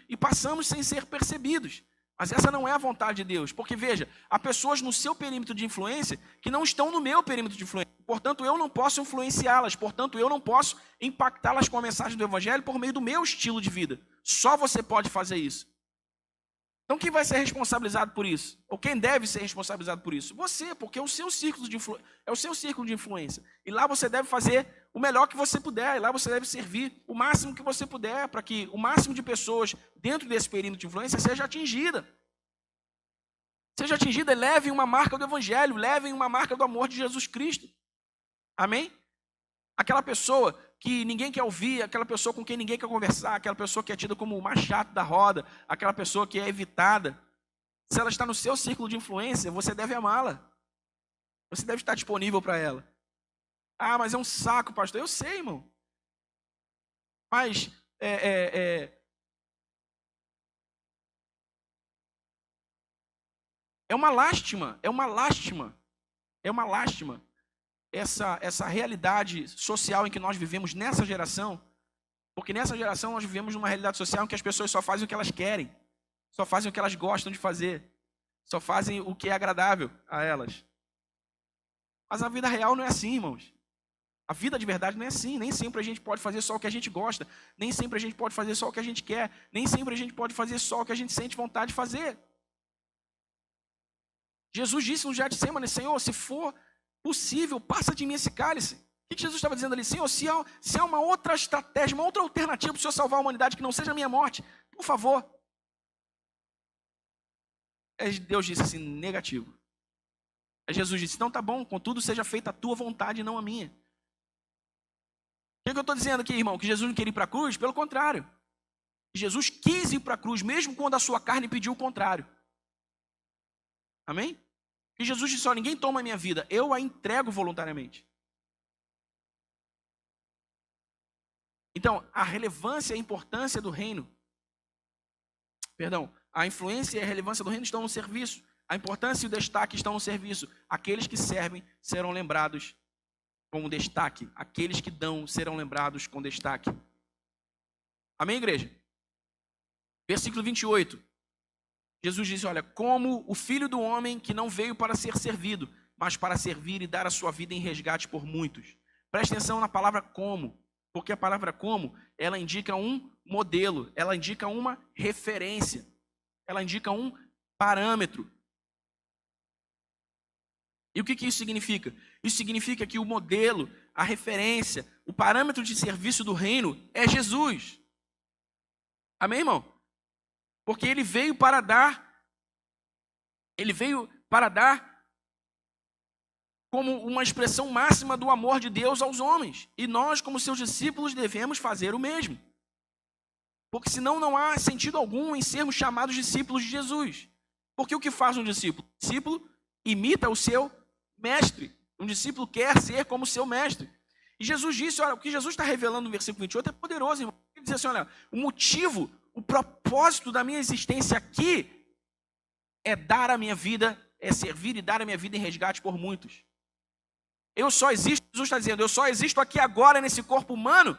e passamos sem ser percebidos. Mas essa não é a vontade de Deus. Porque, veja, há pessoas no seu perímetro de influência que não estão no meu perímetro de influência. Portanto, eu não posso influenciá-las. Portanto, eu não posso impactá-las com a mensagem do Evangelho por meio do meu estilo de vida. Só você pode fazer isso. Então, quem vai ser responsabilizado por isso? Ou quem deve ser responsabilizado por isso? Você, porque é o seu círculo de influência. E lá você deve fazer o melhor que você puder. E lá você deve servir o máximo que você puder para que o máximo de pessoas dentro desse perímetro de influência seja atingida. Seja atingida e levem uma marca do Evangelho, levem uma marca do amor de Jesus Cristo. Amém? Aquela pessoa que ninguém quer ouvir, aquela pessoa com quem ninguém quer conversar, aquela pessoa que é tida como o mais chato da roda, aquela pessoa que é evitada, se ela está no seu círculo de influência, você deve amá-la. Você deve estar disponível para ela. Ah, mas é um saco, pastor. Eu sei, irmão. Mas é uma lástima essa realidade social em que nós vivemos nessa geração, porque nessa geração nós vivemos numa realidade social em que as pessoas só fazem o que elas querem, só fazem o que elas gostam de fazer, só fazem o que é agradável a elas. Mas a vida real não é assim, irmãos. A vida de verdade não é assim. Nem sempre a gente pode fazer só o que a gente gosta, nem sempre a gente pode fazer só o que a gente quer, nem sempre a gente pode fazer só o que a gente sente vontade de fazer. Jesus disse no Getsemane: Senhor, se for possível, passa de mim esse cálice. O que Jesus estava dizendo ali? Senhor, se há uma outra estratégia, uma outra alternativa para o Senhor salvar a humanidade que não seja a minha morte, por favor. Deus disse assim: negativo. Jesus disse: então tá bom, contudo seja feita a tua vontade e não a minha. O que eu estou dizendo aqui, irmão? Que Jesus não queria ir para a cruz? Pelo contrário. Jesus quis ir para a cruz, mesmo quando a sua carne pediu o contrário. Amém? E Jesus disse: ó, ninguém toma a minha vida, eu a entrego voluntariamente. Então, a relevância e a importância do reino, a influência e a relevância do reino estão no serviço. A importância e o destaque estão no serviço. Aqueles que servem serão lembrados com destaque. Aqueles que dão serão lembrados com destaque. Amém, igreja? Versículo 28. Jesus disse: olha, como o Filho do Homem que não veio para ser servido, mas para servir e dar a sua vida em resgate por muitos. Preste atenção na palavra como, porque a palavra como, ela indica um modelo, ela indica uma referência, ela indica um parâmetro. E o que isso significa? Isso significa que o modelo, a referência, o parâmetro de serviço do reino é Jesus. Amém, irmão? Porque ele veio para dar como uma expressão máxima do amor de Deus aos homens. E nós, como seus discípulos, devemos fazer o mesmo. Porque senão não há sentido algum em sermos chamados discípulos de Jesus. Porque o que faz um discípulo? O discípulo imita o seu mestre. Um discípulo quer ser como o seu mestre. E Jesus disse, olha, o que Jesus está revelando no versículo 28 é poderoso, irmão. Ele diz assim, olha, o motivo, o propósito da minha existência aqui é dar a minha vida, é servir e dar a minha vida em resgate por muitos. Eu só existo, Jesus está dizendo, eu só existo aqui agora nesse corpo humano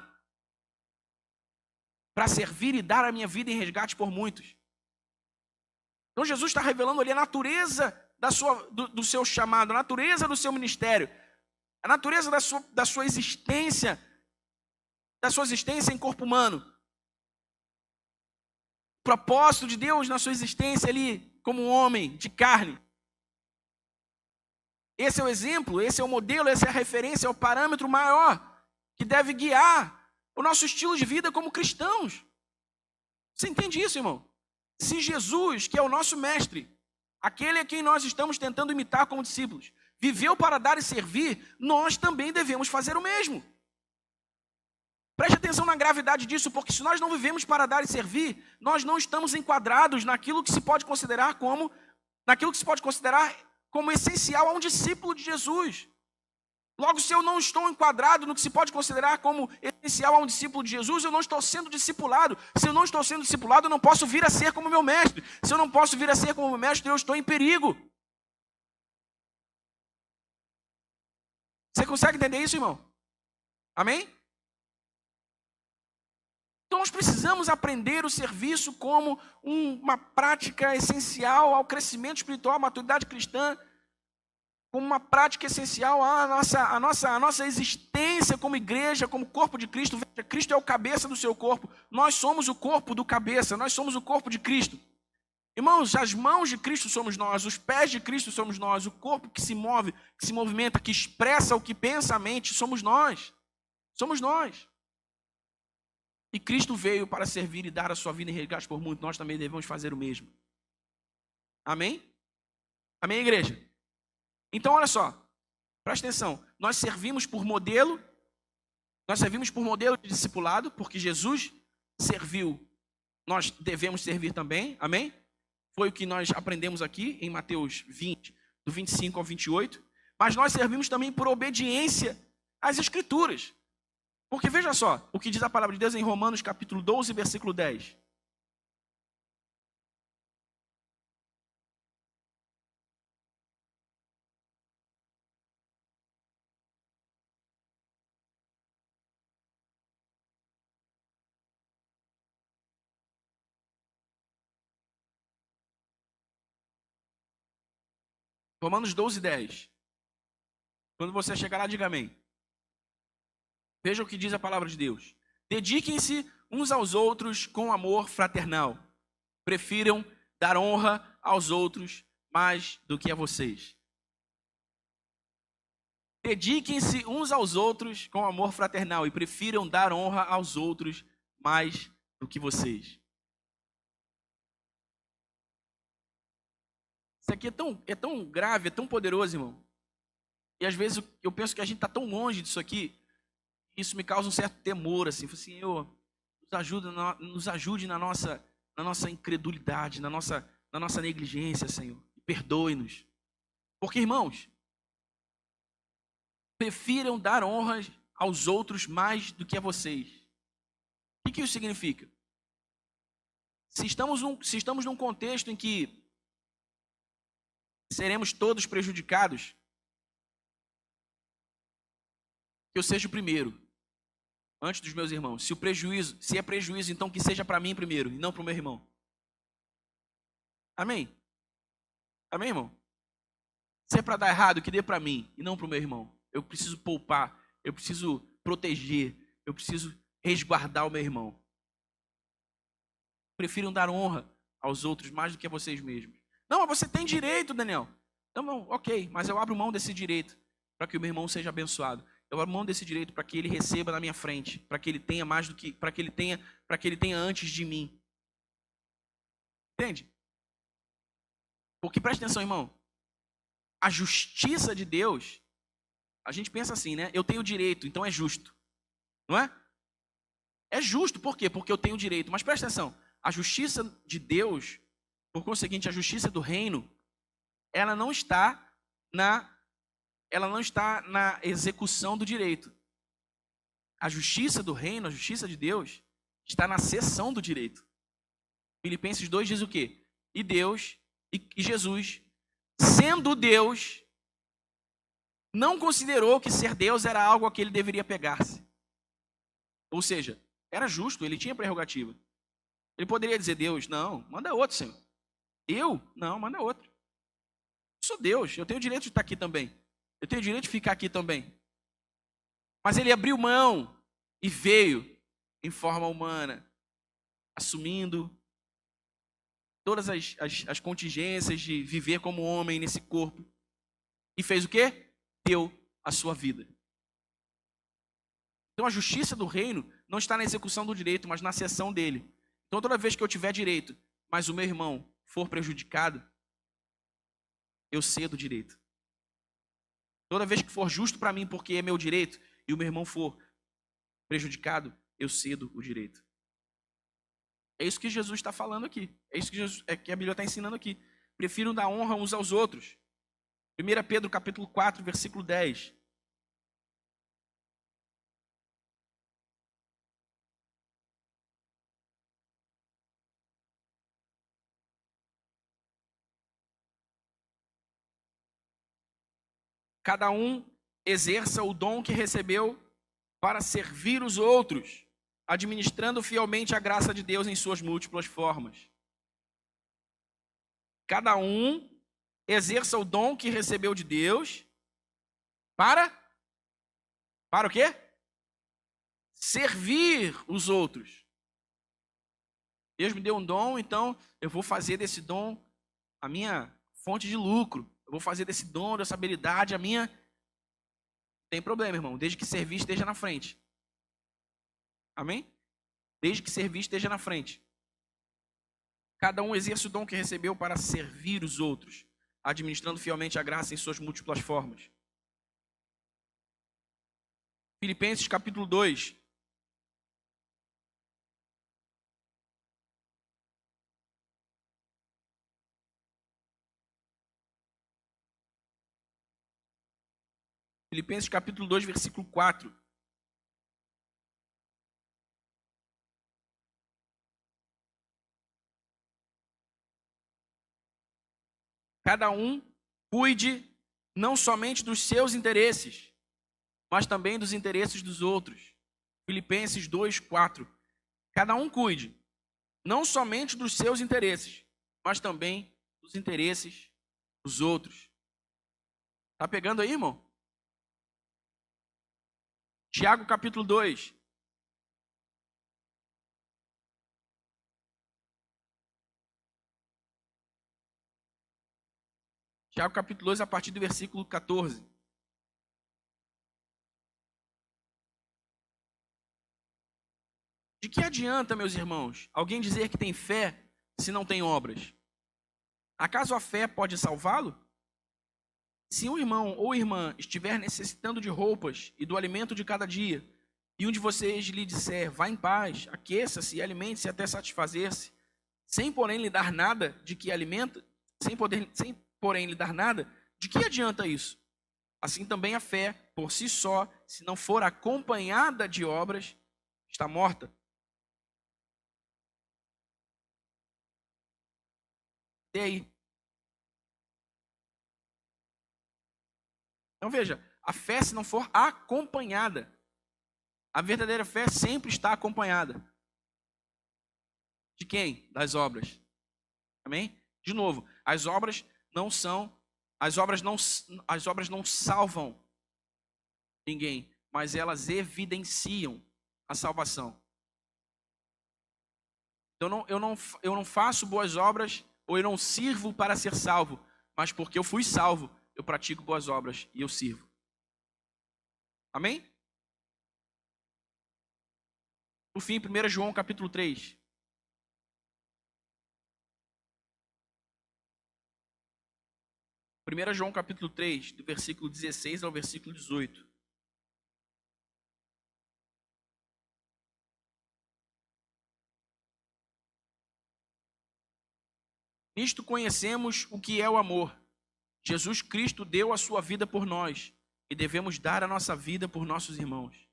para servir e dar a minha vida em resgate por muitos. Então Jesus está revelando ali a natureza do seu chamado, a natureza do seu ministério. A natureza da sua existência em corpo humano. O propósito de Deus na sua existência ali, como um homem de carne. Esse é o exemplo, esse é o modelo, essa é a referência, é o parâmetro maior que deve guiar o nosso estilo de vida como cristãos. Você entende isso, irmão? Se Jesus, que é o nosso mestre, aquele a quem nós estamos tentando imitar como discípulos, viveu para dar e servir, nós também devemos fazer o mesmo. Preste atenção na gravidade disso, porque se nós não vivemos para dar e servir, nós não estamos enquadrados naquilo que se pode considerar como essencial a um discípulo de Jesus. Logo, se eu não estou enquadrado no que se pode considerar como essencial a um discípulo de Jesus, eu não estou sendo discipulado. Se eu não estou sendo discipulado, eu não posso vir a ser como meu mestre. Se eu não posso vir a ser como meu mestre, eu estou em perigo. Você consegue entender isso, irmão? Amém? Então nós precisamos aprender o serviço como uma prática essencial ao crescimento espiritual, à maturidade cristã, como uma prática essencial à nossa existência como igreja, como corpo de Cristo. Veja, Cristo é o cabeça do seu corpo. Nós somos o corpo do cabeça, nós somos o corpo de Cristo. Irmãos, as mãos de Cristo somos nós, os pés de Cristo somos nós, o corpo que se move, que se movimenta, que expressa o que pensa a mente, somos nós. Somos nós. E Cristo veio para servir e dar a sua vida em resgate por muito. Nós também devemos fazer o mesmo. Amém? Amém, igreja? Então, olha só. Presta atenção. Nós servimos por modelo. Nós servimos por modelo de discipulado, porque Jesus serviu. Nós devemos servir também. Amém? Foi o que nós aprendemos aqui em Mateus 20, do 25 ao 28. Mas nós servimos também por obediência às Escrituras. Porque veja só, o que diz a palavra de Deus em Romanos capítulo 12, versículo 10. Romanos 12, 10. Quando você chegar lá, diga amém. Veja o que diz a palavra de Deus. Dediquem-se uns aos outros com amor fraternal. Prefiram dar honra aos outros mais do que a vocês. Dediquem-se uns aos outros com amor fraternal e prefiram dar honra aos outros mais do que vocês. Isso aqui é tão grave, é tão poderoso, irmão. E às vezes eu penso que a gente está tão longe disso aqui. Isso me causa um certo temor, assim, Senhor, nos ajude na nossa incredulidade, na nossa negligência, Senhor. Perdoe-nos. Porque, irmãos, prefiram dar honras aos outros mais do que a vocês. O que isso significa? Se estamos num contexto em que seremos todos prejudicados, que eu seja o primeiro, antes dos meus irmãos. Se é prejuízo, então que seja para mim primeiro, e não para o meu irmão. Amém? Amém, irmão? Se é para dar errado, que dê para mim, e não para o meu irmão. Eu preciso poupar, eu preciso proteger, eu preciso resguardar o meu irmão. Prefiram dar honra aos outros mais do que a vocês mesmos. Não, mas você tem direito, Daniel. Não, ok, mas eu abro mão desse direito para que o meu irmão seja abençoado. Eu abro mão desse direito para que ele receba na minha frente, para que ele tenha mais do que, para que ele tenha antes de mim. Entende? Porque presta atenção, irmão. A justiça de Deus, a gente pensa assim, né? Eu tenho direito, então é justo. Não é? É justo, por quê? Porque eu tenho direito. Mas presta atenção, a justiça de Deus, por conseguinte, a justiça do reino, ela não está na execução do direito. A justiça do reino, a justiça de Deus, está na cessão do direito. Filipenses 2 diz o quê? E Deus, e Jesus, sendo Deus, não considerou que ser Deus era algo a que ele deveria pegar-se. Ou seja, era justo, ele tinha prerrogativa. Ele poderia dizer, Deus, não, manda outro, Senhor. Eu? Não, manda outro. Eu sou Deus, eu tenho o direito de estar aqui também. Eu tenho o direito de ficar aqui também. Mas ele abriu mão e veio em forma humana, assumindo todas as contingências de viver como homem nesse corpo. E fez o quê? Deu a sua vida. Então a justiça do reino não está na execução do direito, mas na cessão dele. Então toda vez que eu tiver direito, mas o meu irmão for prejudicado, eu cedo o direito. Toda vez que for justo para mim porque é meu direito, e o meu irmão for prejudicado, eu cedo o direito. É isso que Jesus está falando aqui. É isso que a Bíblia está ensinando aqui. Prefiram dar honra uns aos outros. 1 Pedro capítulo 4, versículo 10. Cada um exerça o dom que recebeu para servir os outros, administrando fielmente a graça de Deus em suas múltiplas formas. Cada um exerça o dom que recebeu de Deus para o quê? Servir os outros. Deus me deu um dom, então eu vou fazer desse dom a minha fonte de lucro. Eu vou fazer desse dom, dessa habilidade a minha... Tem problema, irmão, desde que servir esteja na frente. Amém? Desde que servir esteja na frente. Cada um exerce o dom que recebeu para servir os outros, administrando fielmente a graça em suas múltiplas formas. Filipenses capítulo 2. Filipenses capítulo 2, versículo 4. Cada um cuide não somente dos seus interesses, mas também dos interesses dos outros. Filipenses 2, 4. Cada um cuide não somente dos seus interesses, mas também dos interesses dos outros. Tá pegando aí, irmão? Tiago capítulo 2. Tiago capítulo 2, a partir do versículo 14. De que adianta, meus irmãos, alguém dizer que tem fé se não tem obras? Acaso a fé pode salvá-lo? Se um irmão ou irmã estiver necessitando de roupas e do alimento de cada dia, e um de vocês lhe disser, vá em paz, aqueça-se e alimente-se até satisfazer-se, sem porém lhe dar nada de que alimenta, sem porém lhe dar nada, de que adianta isso? Assim também a fé, por si só, se não for acompanhada de obras, está morta. E aí? Então veja, a fé se não for acompanhada, a verdadeira fé sempre está acompanhada. De quem? Das obras. Amém? De novo, as obras não salvam ninguém, mas elas evidenciam a salvação. Então eu não faço boas obras ou eu não sirvo para ser salvo, mas porque eu fui salvo, eu pratico boas obras e eu sirvo. Amém? Por fim, 1 João capítulo 3. João capítulo 3, do versículo 16 ao versículo 18. Nisto conhecemos o que é o amor. Jesus Cristo deu a sua vida por nós e devemos dar a nossa vida por nossos irmãos.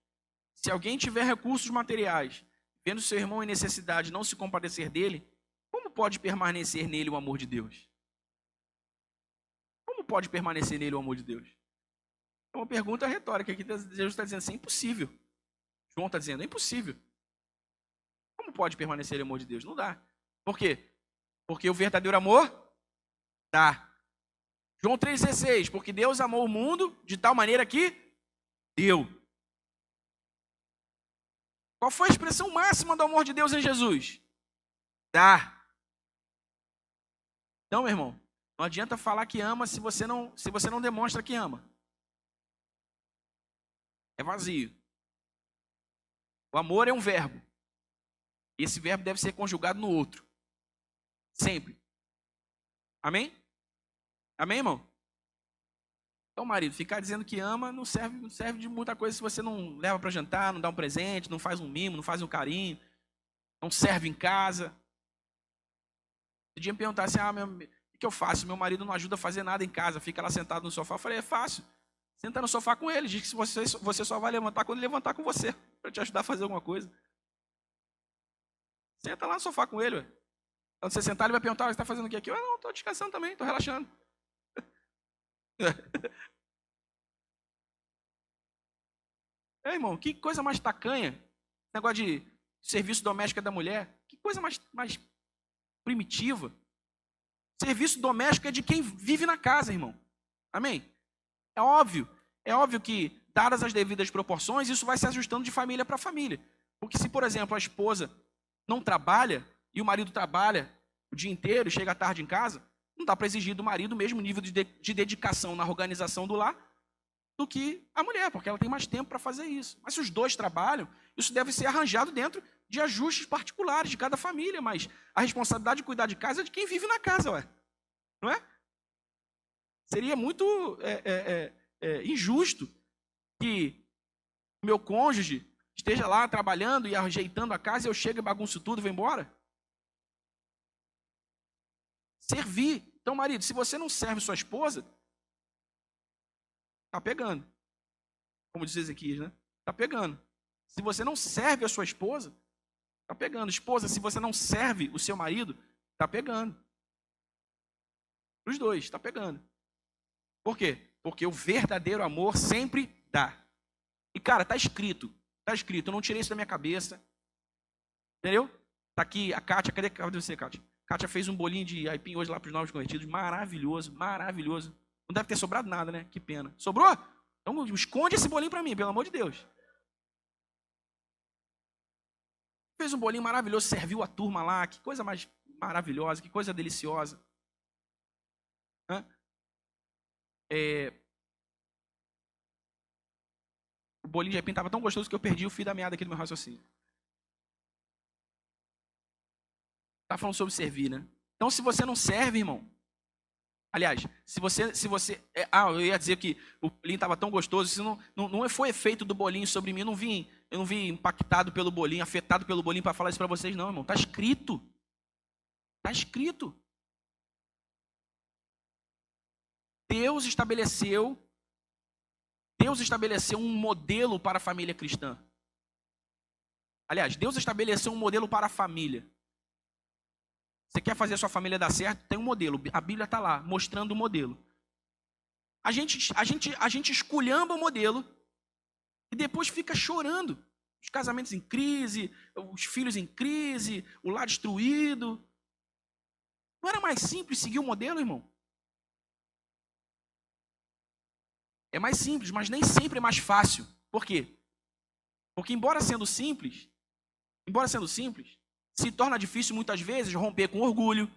Se alguém tiver recursos materiais, vendo seu irmão em necessidade e não se compadecer dele, como pode permanecer nele o amor de Deus? Como pode permanecer nele o amor de Deus? É uma pergunta retórica que Jesus está dizendo assim, é impossível. João está dizendo, é impossível. Como pode permanecer o amor de Deus? Não dá. Por quê? Porque o verdadeiro amor dá. João 3,16, porque Deus amou o mundo de tal maneira que deu. Qual foi a expressão máxima do amor de Deus em Jesus? Dar. Então, meu irmão, não adianta falar que ama se você não demonstra que ama. É vazio. O amor é um verbo. E esse verbo deve ser conjugado no outro. Sempre. Amém? Amém, irmão? Então, marido, ficar dizendo que ama não serve de muita coisa se você não leva para jantar, não dá um presente, não faz um mimo, não faz um carinho, não serve em casa. Um dia me perguntar assim, o que eu faço? Meu marido não ajuda a fazer nada em casa, fica lá sentado no sofá. Eu falei, é fácil. Senta no sofá com ele, diz que você só vai levantar quando ele levantar com você, para te ajudar a fazer alguma coisa. Senta lá no sofá com ele, ué. Quando você sentar, ele vai perguntar, você está fazendo o que aqui? Eu não, estou descansando também, estou relaxando. É, irmão, que coisa mais tacanha. Negócio de serviço doméstico da mulher. Que coisa mais primitiva. Serviço doméstico é de quem vive na casa, irmão. Amém? É óbvio que, dadas as devidas proporções, isso vai se ajustando de família para família. Porque se, por exemplo, a esposa não trabalha e o marido trabalha o dia inteiro e chega à tarde em casa, não dá para exigir do marido o mesmo nível de dedicação na organização do lar do que a mulher, porque ela tem mais tempo para fazer isso. Mas se os dois trabalham, isso deve ser arranjado dentro de ajustes particulares de cada família, mas a responsabilidade de cuidar de casa é de quem vive na casa, ué. Não é? Seria muito injusto que o meu cônjuge esteja lá trabalhando e ajeitando a casa e eu chego e bagunço tudo e vou embora. Servir. Então, marido, se você não serve sua esposa, está pegando. Como diz Ezequias, né? Está pegando. Se você não serve a sua esposa, está pegando. Esposa, se você não serve o seu marido, está pegando. Os dois, está pegando. Por quê? Porque o verdadeiro amor sempre dá. E, cara, está escrito. Está escrito. Eu não tirei isso da minha cabeça. Entendeu? Está aqui a Kátia. Cadê você, Kátia? Kátia fez um bolinho de aipim hoje lá para os novos convertidos. Maravilhoso, maravilhoso. Não deve ter sobrado nada, né? Que pena. Sobrou? Então esconde esse bolinho para mim, pelo amor de Deus. Fez um bolinho maravilhoso, serviu a turma lá. Que coisa mais maravilhosa, que coisa deliciosa. O bolinho de aipim estava tão gostoso que eu perdi o fio da meada aqui do meu raciocínio. Está falando sobre servir, né? Então, se você não serve, irmão. Aliás, se você eu ia dizer que o bolinho estava tão gostoso, isso não foi efeito do bolinho sobre mim, eu não vim impactado pelo bolinho, afetado pelo bolinho para falar isso para vocês, não, irmão. Está escrito. Está escrito. Deus estabeleceu um modelo para a família cristã. Aliás, Deus estabeleceu um modelo para a família. Você quer fazer a sua família dar certo? Tem um modelo. A Bíblia está lá, mostrando o modelo. A gente esculhamba o modelo e depois fica chorando. Os casamentos em crise, os filhos em crise, o lar destruído. Não era mais simples seguir o modelo, irmão? É mais simples, mas nem sempre é mais fácil. Por quê? Porque embora sendo simples, se torna difícil muitas vezes romper com orgulho,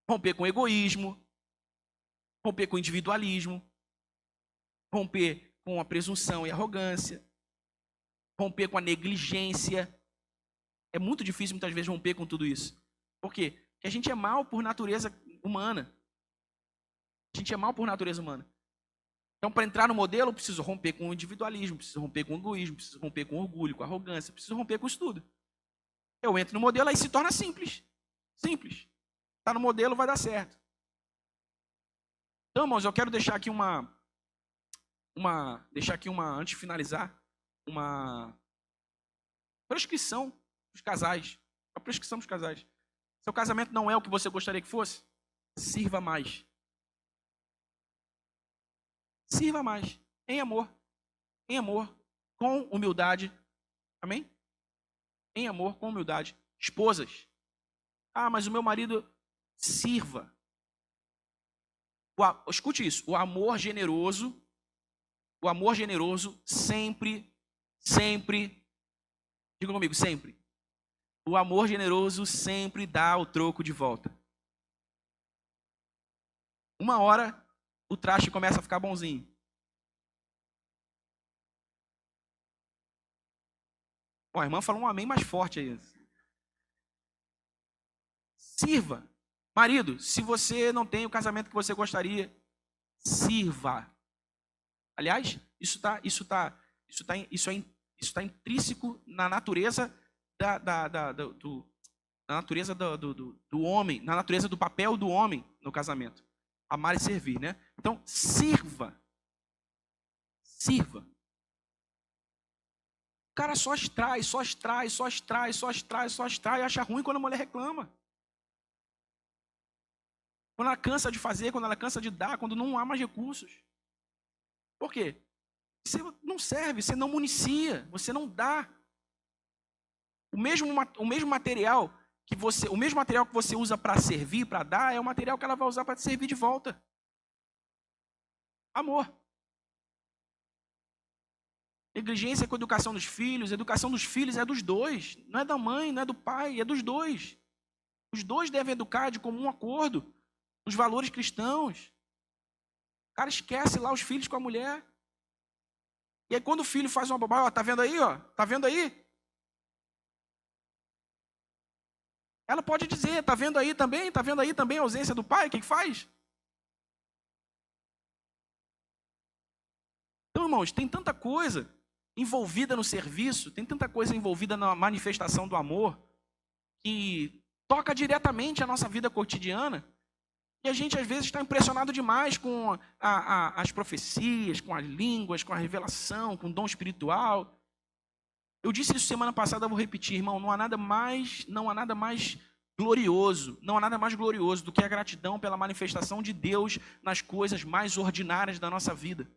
romper com egoísmo, romper com individualismo, romper com a presunção e arrogância, romper com a negligência. É muito difícil muitas vezes romper com tudo isso. Por quê? Porque a gente é mal por natureza humana. Então, para entrar no modelo, eu preciso romper com o individualismo, preciso romper com o egoísmo, preciso romper com o orgulho, com a arrogância, preciso romper com isso tudo. Eu entro no modelo, aí se torna simples. Simples. Está no modelo, vai dar certo. Então, irmãos, eu quero deixar aqui antes de finalizar, uma prescrição dos casais. Uma prescrição dos casais. Seu casamento não é o que você gostaria que fosse? Sirva mais. Sirva mais. Em amor. Em amor. Com humildade. Amém? Em amor, com humildade. Esposas. Mas o meu marido... Sirva. Escute isso. O amor generoso sempre Diga comigo, sempre. O amor generoso sempre dá o troco de volta. Uma hora, o traste começa a ficar bonzinho. Ó, a irmã falou um amém mais forte aí. Sirva. Marido, se você não tem o casamento que você gostaria, sirva. Aliás, isso é intrínseco na natureza na natureza do homem, na natureza do papel do homem no casamento. Amar e servir, né? Então, sirva. Sirva. O cara só extrai, e acha ruim quando a mulher reclama. Quando ela cansa de fazer, quando ela cansa de dar, quando não há mais recursos. Por quê? Você não serve, você não municia, você não dá. O mesmo material que você usa para servir, para dar, é o material que ela vai usar para te servir de volta. Amor. Negligência com a educação dos filhos. A educação dos filhos é dos dois. Não é da mãe, não é do pai, é dos dois. Os dois devem educar de comum acordo os valores cristãos. O cara esquece lá os filhos com a mulher. E aí quando o filho faz uma bobagem, ó, tá vendo aí, ó? Tá vendo aí? Ela pode dizer, tá vendo aí também? Tá vendo aí também a ausência do pai? O que faz? Então, irmãos, tem tanta coisa envolvida no serviço, tem tanta coisa envolvida na manifestação do amor, que toca diretamente a nossa vida cotidiana, e a gente, às vezes, está impressionado demais com as profecias, com as línguas, com a revelação, com o dom espiritual. Eu disse isso semana passada, eu vou repetir, irmão, não há nada mais glorioso, não há nada mais glorioso do que a gratidão pela manifestação de Deus nas coisas mais ordinárias da nossa vida.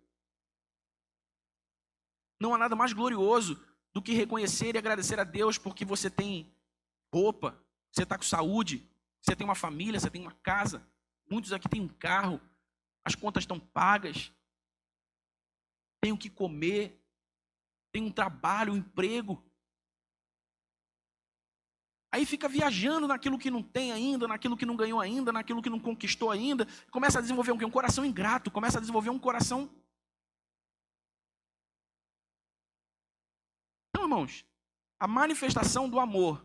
Não há nada mais glorioso do que reconhecer e agradecer a Deus porque você tem roupa, você está com saúde, você tem uma família, você tem uma casa. Muitos aqui têm um carro, as contas estão pagas, tem o que comer, tem um trabalho, um emprego. Aí fica viajando naquilo que não tem ainda, naquilo que não ganhou ainda, naquilo que não conquistou ainda. Começa a desenvolver um coração ingrato, começa a desenvolver um coração. Então, irmãos, a manifestação do amor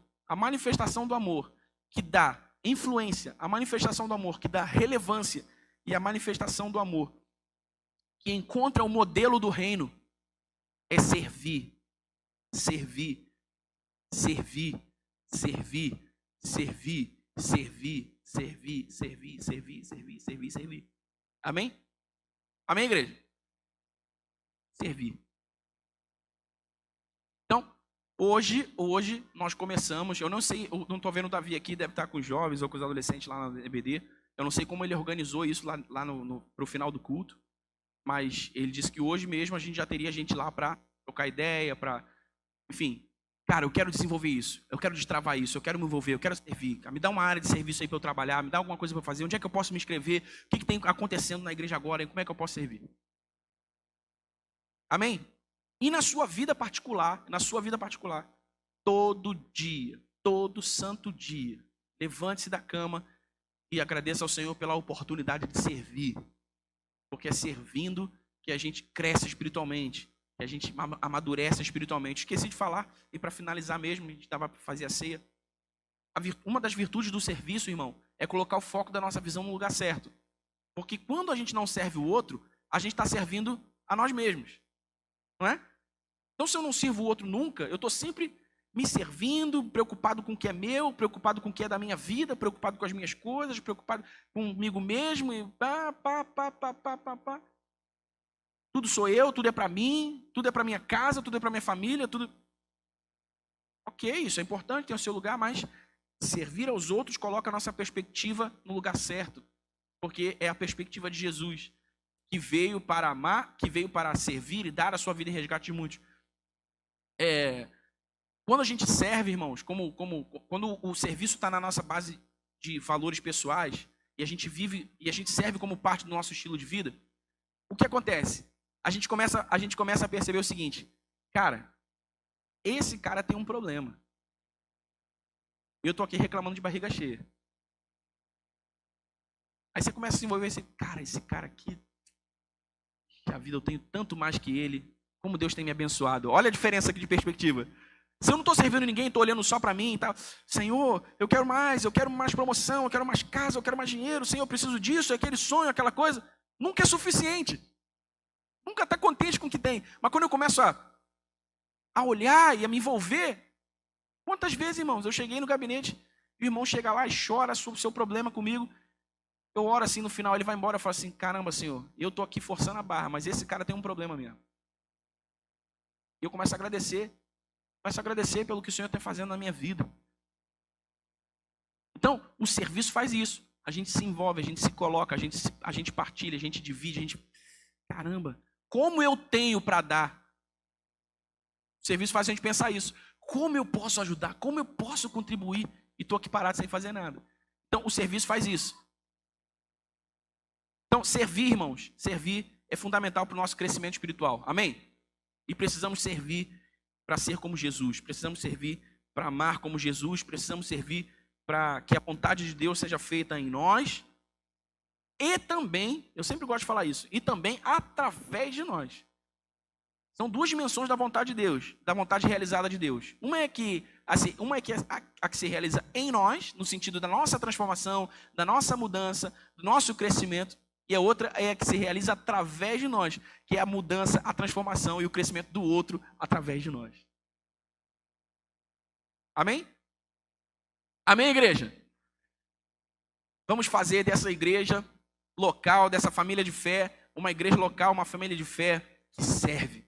que dá influência, a manifestação do amor que dá relevância e a manifestação do amor que encontra o modelo do reino é servir, servir, servir, servir, servir, servir, servir, servir, servir, servir, servir, servir. Amém? Amém, igreja? Servir. Então, hoje nós começamos, eu não sei, eu não estou vendo o Davi aqui, deve estar com os jovens ou com os adolescentes lá na EBD, eu não sei como ele organizou isso lá para o final do culto, mas ele disse que hoje mesmo a gente já teria gente lá para trocar ideia, enfim, cara, eu quero desenvolver isso, eu quero destravar isso, eu quero me envolver, eu quero servir, me dá uma área de serviço aí para eu trabalhar, me dá alguma coisa para fazer, onde é que eu posso me inscrever, o que tem acontecendo na igreja agora, e como é que eu posso servir? Amém? E na sua vida particular, todo dia, todo santo dia, levante-se da cama e agradeça ao Senhor pela oportunidade de servir. Porque é servindo que a gente cresce espiritualmente, que a gente amadurece espiritualmente. Esqueci de falar, e para finalizar mesmo, a gente estava para fazer a ceia. Uma das virtudes do serviço, irmão, é colocar o foco da nossa visão no lugar certo. Porque quando a gente não serve o outro, a gente está servindo a nós mesmos. Não é? Então, se eu não sirvo o outro nunca, eu estou sempre me servindo, preocupado com o que é meu, preocupado com o que é da minha vida, preocupado com as minhas coisas, preocupado comigo mesmo, e Tudo sou eu, tudo é para mim, tudo é para minha casa, tudo é para minha família, tudo. Ok, isso é importante, tem o seu lugar, mas servir aos outros coloca a nossa perspectiva no lugar certo, porque é a perspectiva de Jesus, que veio para amar, que veio para servir e dar a sua vida em resgate de muitos. Quando a gente serve, irmãos, quando o serviço está na nossa base de valores pessoais e a gente vive e a gente serve como parte do nosso estilo de vida, o que acontece? A gente começa a perceber o seguinte, cara, esse cara tem um problema. Eu tô aqui reclamando de barriga cheia. Aí você começa a se envolver e você, cara, esse cara aqui, a vida, eu tenho tanto mais que ele. Como Deus tem me abençoado. Olha a diferença aqui de perspectiva. Se eu não estou servindo ninguém, estou olhando só para mim e tal. Senhor, eu quero mais promoção, eu quero mais casa, eu quero mais dinheiro. Senhor, eu preciso disso, aquele sonho, aquela coisa. Nunca é suficiente. Nunca está contente com o que tem. Mas quando eu começo a olhar e a me envolver, quantas vezes, irmãos, eu cheguei no gabinete, o irmão chega lá e chora sobre o seu problema comigo. Eu oro assim, no final ele vai embora e fala assim, caramba, Senhor, eu estou aqui forçando a barra, mas esse cara tem um problema mesmo. E eu começo a agradecer. Começo a agradecer pelo que o Senhor está fazendo na minha vida. Então, o serviço faz isso. A gente se envolve, a gente se coloca, a gente partilha, a gente divide, a gente... Caramba, como eu tenho para dar? O serviço faz a gente pensar isso. Como eu posso ajudar? Como eu posso contribuir? E estou aqui parado sem fazer nada. Então, o serviço faz isso. Então, servir, irmãos, servir é fundamental para o nosso crescimento espiritual. Amém? E precisamos servir para ser como Jesus. Precisamos servir para amar como Jesus. Precisamos servir para que a vontade de Deus seja feita em nós. E também, eu sempre gosto de falar isso, e também através de nós. São duas dimensões da vontade de Deus, da vontade realizada de Deus. Uma é que a que se realiza em nós, no sentido da nossa transformação, da nossa mudança, do nosso crescimento. E a outra é a que se realiza através de nós, que é a mudança, a transformação e o crescimento do outro através de nós. Amém? Amém, igreja? Vamos fazer dessa igreja local, dessa família de fé, uma igreja local, uma família de fé que serve.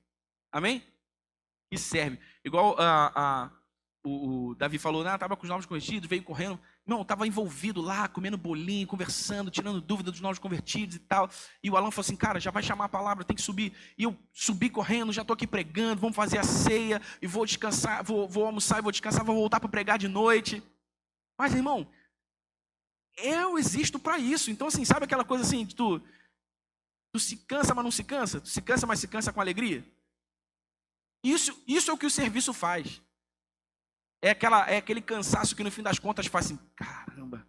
Amém? Que serve. Igual o Davi falou, estava com os novos convertidos, veio correndo. Não, estava envolvido lá, comendo bolinho, conversando, tirando dúvida dos novos convertidos e tal. E o Alan falou assim, cara, já vai chamar a palavra, tem que subir. E eu subi correndo, já estou aqui pregando, vamos fazer a ceia, e vou descansar, vou almoçar e vou descansar, vou voltar para pregar de noite. Mas, irmão, eu existo para isso. Então, assim, sabe aquela coisa assim, de tu se cansa, mas não se cansa? Tu se cansa, mas se cansa com alegria? Isso é o que o serviço faz. É aquele cansaço que no fim das contas faz assim, caramba,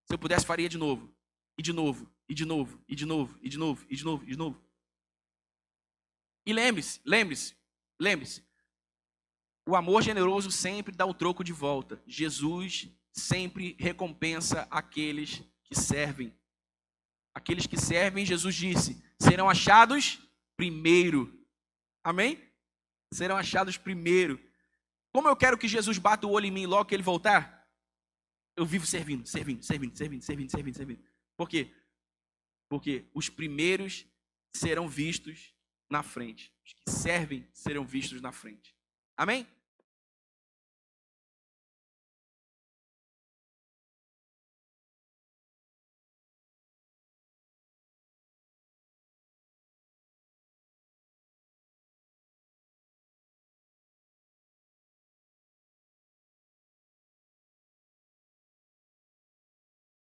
se eu pudesse faria de novo, e de novo, e de novo, e de novo, e de novo, e de novo, e de novo. E lembre-se, o amor generoso sempre dá o troco de volta. Jesus sempre recompensa aqueles que servem. Aqueles que servem, Jesus disse, serão achados primeiro. Amém? Serão achados primeiro. Como eu quero que Jesus bata o olho em mim logo que ele voltar, eu vivo servindo. Por quê? Porque os primeiros serão vistos na frente. Os que servem serão vistos na frente. Amém?